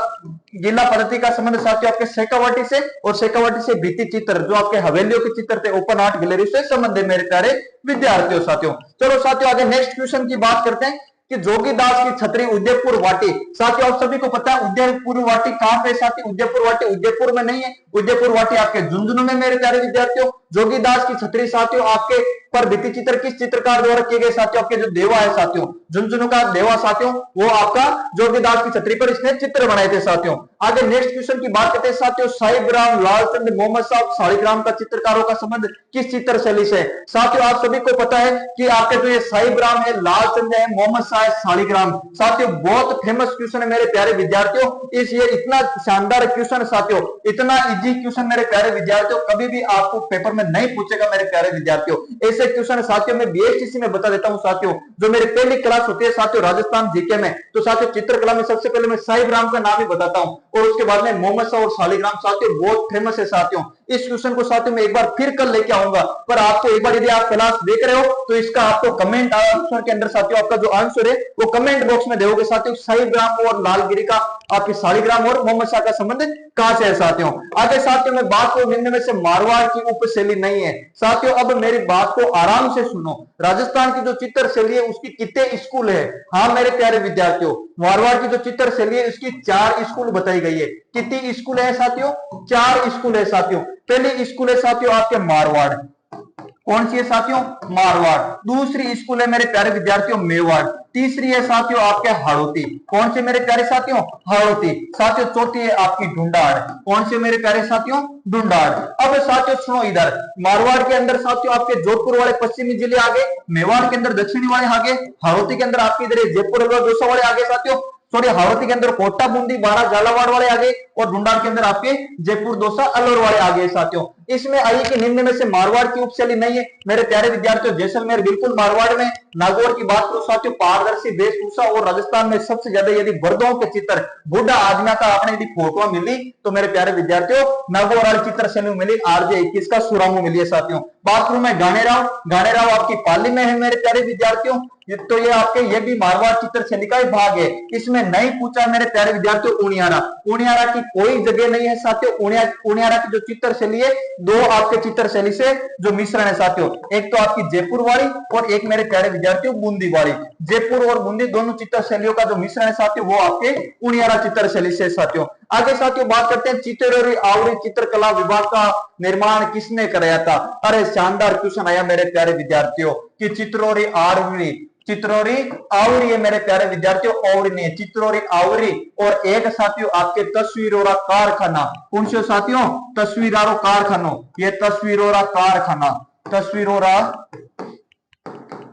गिला पद्धति का संबंध साथियों आपके शेखावाटी से, और शेखावाटी से भित्ति चित्र जो आपके हवेलियों के चित्र थे ओपन आर्ट गैलरी से संबंध है मेरे प्यारे विद्यार्थियों साथियों। चलो साथियों आगे नेक्स्ट क्वेश्चन की बात करते हैं, कि जोगीदास की छतरी उदयपुर वाटी। साथियों आप सभी को पता है उदयपुर वाटी कहां पे साथी? उदयपुर वाटी उदयपुर में नहीं है, उदयपुर वाटी आपके झुंझुनू में मेरे प्यारे विद्यार्थियों। जोगीदास की छतरी साथियों आपके पर भित्ति चित्र किस चित्रकार द्वारा किए गए साथियों? आपके जो देवा है साथियों, झुंझुनू का देवा साथियों, वो आपका जोगीदास की छतरी पर इसने चित्र बनाए थे साथियों। आगे नेक्स्ट क्वेश्चन की बात करते हैं साथियों, साहिबराम, लालचंद, मोहम्मद साहब, शालिग्राम का चित्रकारों का संबंध किस चित्रशैली से? साथियों आप सभी को पता है कि आपके जो ये साहिबराम है, लालचंद है, मोहम्मद साहब, शालिग्राम साथियों बहुत फेमस क्वेश्चन है मेरे प्यारे विद्यार्थियों। इस ये इतना शानदार क्वेश्चन साथियों, इतना इजी क्वेश्चन मेरे प्यारे विद्यार्थियों, कभी भी आपको पेपर में नहीं पूछेगा मेरे प्यारे विद्यार्थियों। ऐसे क्वेश्चन साथियों मैं बीएसटीसी में बता देता हूं साथियों, जो मेरी पहली क्लास होती है साथियों राजस्थान जीके में। तो साथियों चित्रकला में सबसे पहले मैं साहिबराम का नाम ही बताता हूं, और उसके बाद में मोहम्मद साहब और शालिग्राम साथियों बहुत फेमस है साथियों। इस क्वेश्चन को साथियों मैं एक बार फिर कल लेके आऊंगा, पर आपको एक बार यदि आप क्लास देख रहे हो तो इसका आपको कमेंट आंसर के अंदर साथियों आपका जो आंसर है वो कमेंट बॉक्स में दोगे साथियों। साहिबराम और लालगिरी का आपके शालिग्राम और मोहम्मद शाह का संबंध कहां से है साथियों? आगे साथियों मैं बात करूं निम्न में से मारवाड़ की उपशैली नहीं है साथियों। अब मेरी बात को आराम से सुनो, राजस्थान की जो चित्रशैली है उसकी कितने स्कूल है? हाँ मेरे प्यारे विद्यार्थियों, मारवाड़ की जो चित्रशैली है उसकी 4 स्कूल बताई गई है। कितनी स्कूल है साथियों? 4 स्कूल है साथियों। पहली स्कूल है साथियों आपके मारवाड़। कौन सी है साथियों? मारवाड़। दूसरी स्कूल है मेरे प्यारे विद्यार्थियों मेवाड़। तीसरी है साथियों आपके हाड़ौती। कौन से मेरे प्यारे साथियों? हाड़ौती। साथियों चौथी है आपकी ढूंढाड़। कौन से मेरे प्यारे साथियों? ढूंढाड़। अब साथियों सुनो इधर, मारवाड़ के अंदर साथियों आपके जोधपुर वाले पश्चिमी जिले आगे, मेवाड़ के अंदर दक्षिणी वाले आगे, हाड़ौती के अंदर आपके इधर जयपुर दौसा वाले आगे साथियों, सॉरी हाड़ौती के अंदर कोटा बूंदी बाड़ा झालावाड़ वाले आगे, और ढूंढाड़ के अंदर आपके जयपुर दौसा अलवर वाले आगे साथियों। इसमें आई कि निम्न में से मारवाड़ की उपशैली नहीं है मेरे प्यारे विद्यार्थियों। जैसलमेर बिल्कुल मारवाड़ में। नागौर की बात करो साथियों, पारदर्शी वेशभूषा। और राजस्थान में सबसे ज्यादा यदि वर्दों के चित्र बुढ़ा आदमी का आपने यदि फोटो मिली तो मेरे प्यारे विद्यार्थियों नागौर वाली चित्र शैली मिली, RJ21 का सुरामू मिली है साथियों। बात करूं मैं गानेराव आपकी पाली में है मेरे प्यारे विद्यार्थियों। तो ये भी मारवाड़ चित्र शैली का ही भाग है। इसमें नहीं पूछा मेरे प्यारे विद्यार्थियों उनियारा की कोई जगह नहीं है साथियों। उनियारा की जो चित्र शैली है, दो आपके चित्र शैली से जो मिश्रण है साथियों, एक तो आपकी जयपुर वाली और एक मेरे प्यारे विद्यार्थियों बूंदी वाली। जयपुर और बूंदी दोनों चित्र शैलियों का जो मिश्रण है साथियों वो आपके उनियारा चित्र शैली से साथियों। आगे साथियों बात करते हैं चित्रोरी आवरी चित्रकला विभाग का निर्माण किसने कराया था। अरे शानदार क्वेश्चन आया मेरे प्यारे विद्यार्थियों कि चित्रोरी आवरी है मेरे प्यारे विद्यार्थियों, और नहीं चित्रोरी आवरी। और एक साथियों आपके तस्वीरों का कारखाना, कौन से साथियों, तस्वीरों कारखानों, ये तस्वीरों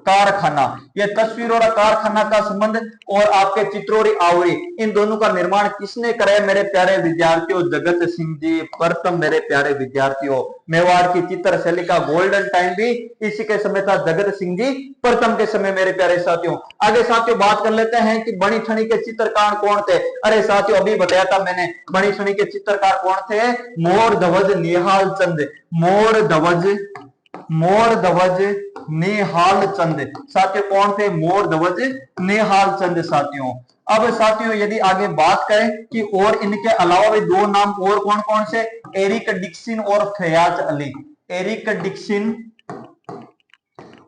कारखाना, ये तस्वीरों का कारखाना का संबंध और आपके चित्रोरी आवरी, इन दोनों का निर्माण किसने कराया मेरे प्यारे विद्यार्थियों, जगत सिंह जी प्रथम मेरे प्यारे विद्यार्थियों। मेवाड़ की चित्र शैली का गोल्डन टाइम भी इसी के समय था, जगत सिंह जी प्रथम के समय मेरे प्यारे साथियों। आगे साथियों बात कर लेते हैं कि बनी ठनी के चित्रकार कौन थे। अरे साथियों अभी बताया था मैंने, बनी ठनी के चित्रकार कौन थे, मोर ध्वज निहाल चंद, मोर ध्वज निहाल चंद साथियों कौन थे, मोर ध्वज निहाल चंद साथियों। अब साथियों यदि आगे बात करें कि और इनके अलावा भी दो नाम और कौन कौन से, एरिक डिक्सन और फयाज अली, एरिक डिक्सन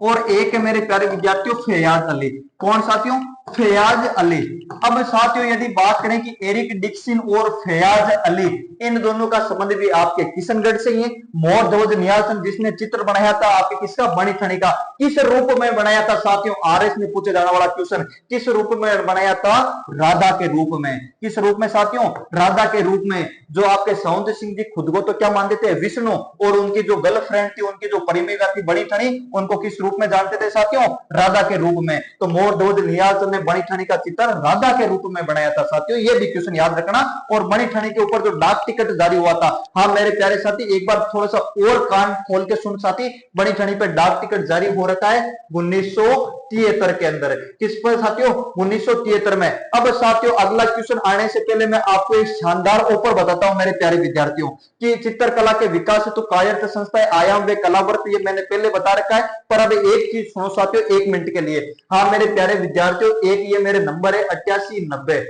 और एक मेरे प्यारे विद्यार्थियों फयाज अली। कौन साथियों, फयाज अली। अब साथियों यदि बात करें कि एरिक डिक्सन और फयाज अली, इन दोनों का संबंध भी आपके किशनगढ़ से ही है। मोर ध्वज निहाल चंद जिसने चित्र बनाया था आपके किसका, बनी ठनी का, किस रूप में बनाया था साथियों, RS में पूछे जाने वाला क्वेश्चन, किस रूप में बनाया था, राधा के रूप में। किस रूप में साथियों, राधा के रूप में। जो आपके सौंदर्य सिंह जी खुद को तो क्या मानते थे, विष्णु, और उनकी जो गर्लफ्रेंड थी, उनकी जो प्रेमिका थी बनी ठनी, उनको किस रूप में जानते थे साथियों, राधा के रूप में। तो मोर ध्वज निहाल चंद ने बनी ठनी का चित्र राधा के रूप में बनाया था साथियों, ये भी क्वेश्चन याद रखना। और बनी ठनी के ऊपर जो डाक टिकट जारी हुआ था, हाँ मेरे प्यारे साथी एक बार थोड़ा सा और कान खोल के सुन साथी, बनी ठनी पे डाक टिकट जारी हो रखा है 1973 के अंदर। किस पर साथियों, 1973 में। अब साथियों अगला क्वेश्चन आने से पहले मैं आपको एक शानदार ऑफर बताता हूं मेरे प्यारे विद्यार्थियों कि चित्रकला के विकास हेतु कार्यरत संस्थाएं आयाम व कलावर्त, ये मैंने पहले बता रखा है। पर अब एक चीज सुनो साथियों 1 मिनट के लिए। हाँ मेरे प्यारे विद्यार्थियों, एक ये मेरे नंबर है 8890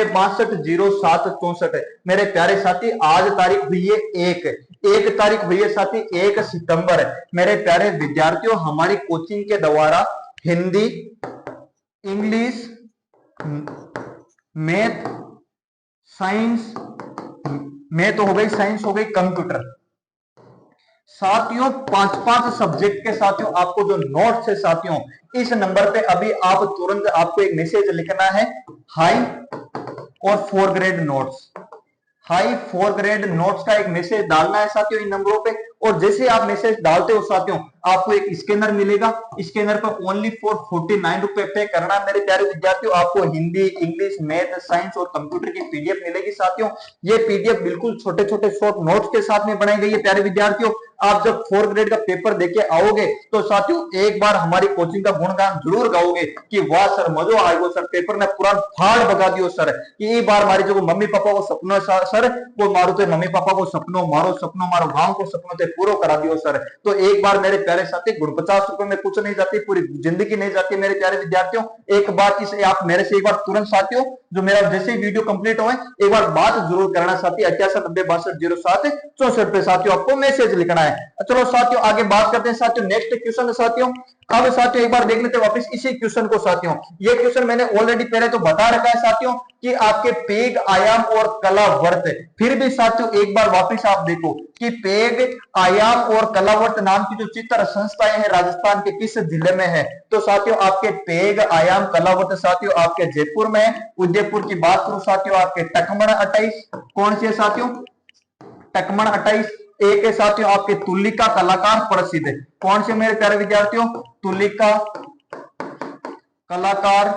62 मेरे प्यारे साथी। आज तारीख हुई है एक तारीख हुई है साथी 1 सितंबर। मेरे प्यारे विद्यार्थियों हमारी कोचिंग के द्वारा Hindi, English, math, science, math हो गई, साइंस हो गई, कंप्यूटर, साथियों 5-5 सब्जेक्ट के साथियों आपको जो नोट्स है साथियों, इस नंबर पे अभी आप तुरंत आपको एक मैसेज लिखना है, हाई और 4 grade notes, high 4 grade notes का एक मैसेज डालना है साथियों इन नंबरों पे। और जैसे आप मैसेज डालते हो साथियों आपको एक स्कैनर मिलेगा, स्कैनर पर ओनली फॉर 49 रुपए पे करना है मेरे प्यारे विद्यार्थियों। आपको हिंदी, इंग्लिश, मैथ, साइंस और कंप्यूटर की पीडीएफ मिलेगी साथियों। ये पीडीएफ बिल्कुल छोटे छोटे शॉर्ट नोट्स के साथ में बनाई गई है प्यारे विद्यार्थियों। आप जब 4 ग्रेड का पेपर देके आओगे तो साथियों एक बार हमारी कोचिंग का गुणगान जरूर गाओगे कि वाह सर मजा आएगा सर, पेपर ने पूरा फाड़ बगा दियो सर, कि बार मारी जो मम्मी पापा को सपनों सर वो मारो तो मम्मी पापा को सपनों मारो गांव को सपनों से पूरा करा दियो सर। तो एक बार मेरे प्यारे साथी 50 रुपए में कुछ नहीं जाती, पूरी जिंदगी नहीं जाती मेरे प्यारे विद्यार्थियों। एक बार इसे आप मेरे से एक बार तुरंत साथियों जो मेरा जैसे ही वीडियो कंप्लीट हो एक बार बात जरूर करना साथी, 8890620764 पे साथियों आपको मैसेज लिखना है। चलो साथियों आगे बात करते हैं साथियों नेक्स्ट क्वेश्चन साथियों। अब साथियों एक बार देख लेते हैं वापस इसी क्वेश्चन को साथियों। ये क्वेश्चन मैंने ऑलरेडी पहले तो बता रखा है साथियों कि आपके पेग, आयाम और कलावर्त, फिर भी साथियों एक बार वापस आप देखो कि पेग, आयाम और कलावर्त नाम की जो चित्र संस्थाएं हैं राजस्थान के किस जिले में है। तो साथियों आपके पेग, आयाम, कलावर्त साथियों आपके जयपुर में है। उदयपुर की बात करूं साथियों आपके टकमण 28, कौन सी है साथियों, टकमण 28। एक है साथियों आपके तुलिका कलाकार प्रसिद्ध है, कौन से मेरे प्यारे विद्यार्थियों, तुलिका कलाकार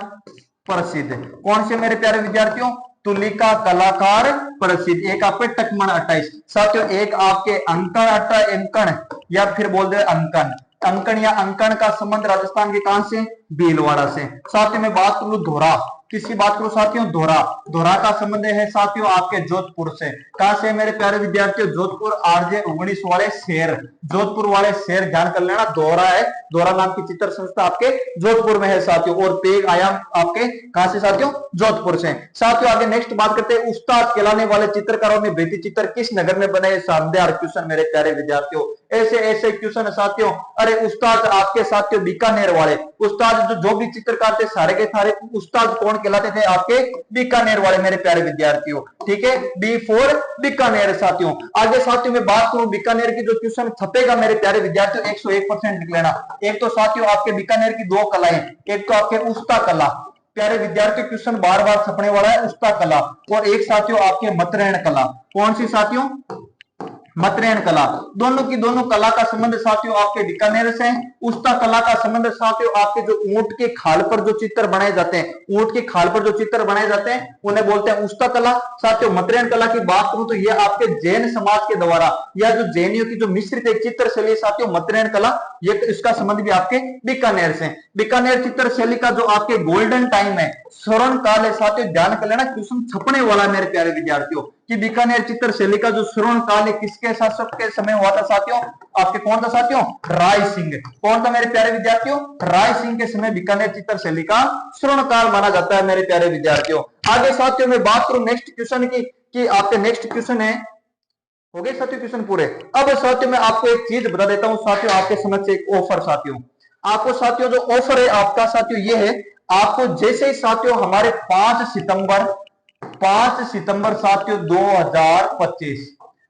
प्रसिद्ध, कौन से मेरे प्यारे विद्यार्थियों, तुलिका कलाकार प्रसिद्ध। एक आपके टकमन 28 साथियों, एक आपके अंकन अंकन या फिर बोल दे अंकन, अंकन या अंकन का संबंध राजस्थान के कहां से, भीलवाड़ा से। साथियों में बात करूं धोरा, किसकी बात करूं साथियों, धोरा, धोरा का संबंध है साथियों आपके जोधपुर से। कहां से मेरे प्यारे विद्यार्थियों, जोधपुर आरजे 19 वाले शहर, जोधपुर वाले शहर ध्यान कर लेना, धोरा है, धोरा नाम की चित्र संस्था आपके जोधपुर में है साथियों। और पेग आयाम आपके कहां से साथियों, जोधपुर से। साथियों आगे नेक्स्ट बात करते हैं, उस्ताद कहलाने वाले चित्रकारों ने बेहतरीन चित्र किस नगर में बनाए, शानदार क्वेश्चन मेरे प्यारे विद्यार्थियों, ऐसे ऐसे क्वेश्चन साथियों। अरे उस्ताद आपके साथियों बीकानेर वाले उस्ताद, जो भी चित्रकार थे सारे के सारे उस्ताद कौन कहलाते थे, आपके बीकानेर वाले मेरे प्यारे विद्यार्थियों। ठीक है, बी फॉर बीकानेर साथियों। आगे साथियों में बात करूं बीकानेर की जो क्वेश्चन छपेगा मेरे प्यारे विद्यार्थियों 101% लिख लेना। एक तो साथियों आपके बीकानेर की दो कलाएं, एक तो आपके उस्ता कला, प्यारे विद्यार्थियों क्वेश्चन बार बार छपने वाला है, उस्ता कला, और एक साथियों आपके मतरेण कला। कौन सी साथियों, मतरेण कला। दोनों की दोनों कला का संबंध साथियों आपके बीकानेर से है। उस्ता कला का संबंध साथियों आपके जो ऊंट के खाल पर जो चित्र बनाए जाते हैं, ऊंट के खाल पर जो चित्र बनाए जाते हैं उन्हें बोलते हैं उस्ता कला। साथियों मतरेण कला की बात करूं तो यह आपके जैन समाज के द्वारा या जो जैनियों की जो मिश्रित एक चित्र शैली साथियों मतरेण कला, ये इसका संबंध भी आपके बीकानेर से। बीकानेर चित्र शैली का जो आपके गोल्डन टाइम है, स्वर्ण काल है साथियों, ध्यान कर लेना क्वेश्चन छपने वाला मेरे प्यारे विद्यार्थियों कि बीकानेर चित्र शैली का जो स्वर्ण काल है किसके शासक के समय हुआ था साथियों, आपके कौन था साथियों, राय सिंह। कौन था मेरे प्यारे विद्यार्थियों, राय सिंह के समय बीकानेर चित्र शैली का स्वर्ण काल माना जाता है मेरे प्यारे विद्यार्थियों। आगे साथियों मैं बात करूं नेक्स्ट क्वेश्चन की कि आपके नेक्स्ट क्वेश्चन है, हो गए साथियों क्वेश्चन पूरे। अब साथियों मैं आपको एक चीज बता देता हूं साथियों, आपके समझ से एक ऑफर साथियों, आपको साथियों जो ऑफर है आपका साथियों ये है, आपको जैसे ही साथियों हमारे 5 सितंबर साथियों 2025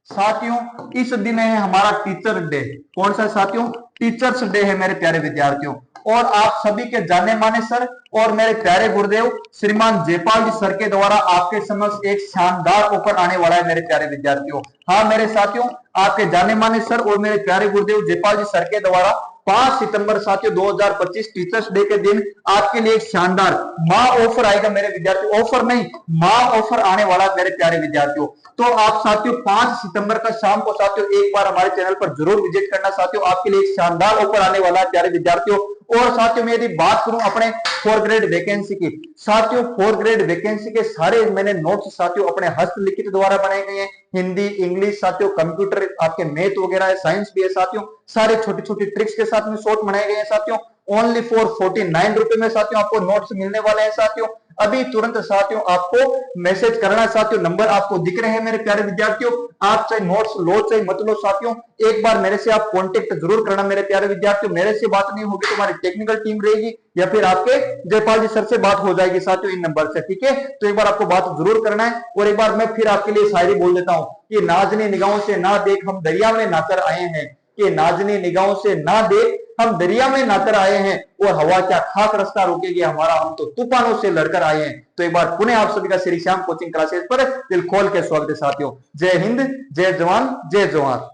साथियों इस दिन है हमारा टीचर डे। कौन सा साथियों, टीचर्स डे है मेरे प्यारे विद्यार्थियों। और आप सभी के जाने माने सर और मेरे प्यारे गुरुदेव श्रीमान जयपाल जी सर के द्वारा आपके समक्ष एक शानदार ऑफर आने वाला है मेरे प्यारे विद्यार्थियों। हाँ मेरे साथियों, आपके जाने माने सर और मेरे प्यारे गुरुदेव जयपाल जी सर के द्वारा 5 सितंबर साथियों 2025 टीचर्स डे के दिन आपके लिए एक शानदार माँ ऑफर आएगा मेरे विद्यार्थियों, ऑफर नहीं माँ ऑफर आने वाला मेरे प्यारे विद्यार्थियों। तो आप साथियों 5 सितंबर का शाम को साथियों एक बार हमारे चैनल पर जरूर विजिट करना साथियों, आपके लिए एक शानदार ऑफर आने वाला है प्यारे विद्यार्थियों। और साथियों में यदि बात करूं अपने 4 ग्रेड वैकेंसी की, साथियों 4 ग्रेड वैकेंसी के सारे मैंने नोट्स साथियों अपने हस्तलिखित द्वारा बनाए गए हैं, हिंदी इंग्लिश साथियों कंप्यूटर आपके मैथ वगैरह है, साइंस भी है साथियों, सारे छोटी छोटी ट्रिक्स के साथ में शॉर्ट बनाए गए हैं साथियों। ओनली फॉर 49 रुपए में साथियों आपको नोट्स मिलने वाले हैं साथियों। अभी तुरंत साथियों आपको मैसेज करना साथियों, नंबर आपको दिख रहे हैं मेरे प्यारे विद्यार्थियों। आप चाहे नोट्स लो चाहे मत लो साथियों, एक बार मेरे से आप कांटेक्ट जरूर करना मेरे प्यारे विद्यार्थियों। मेरे से बात नहीं होगी तो हमारी टेक्निकल टीम रहेगी या फिर आपके जयपाल जी सर से बात हो जाएगी साथियों इन नंबर से। ठीक है, तो एक बार आपको बात जरूर करना है। और एक बार मैं फिर आपके लिए शायरी बोल देता हूं कि नाजनी निगाहों से ना देख हम दरिया में नाकर आए हैं, कि नाजनी निगाहों से ना देख हम दरिया में नाकर आए हैं, और हवा क्या खाक रास्ता रोकेगी हमारा, हम तो तूफानों से लड़कर आए हैं। तो एक बार पुनः आप सभी का श्री श्याम कोचिंग क्लासेस पर दिल खोल के स्वागत है साथियों। जय हिंद, जय जवान, जय जवान।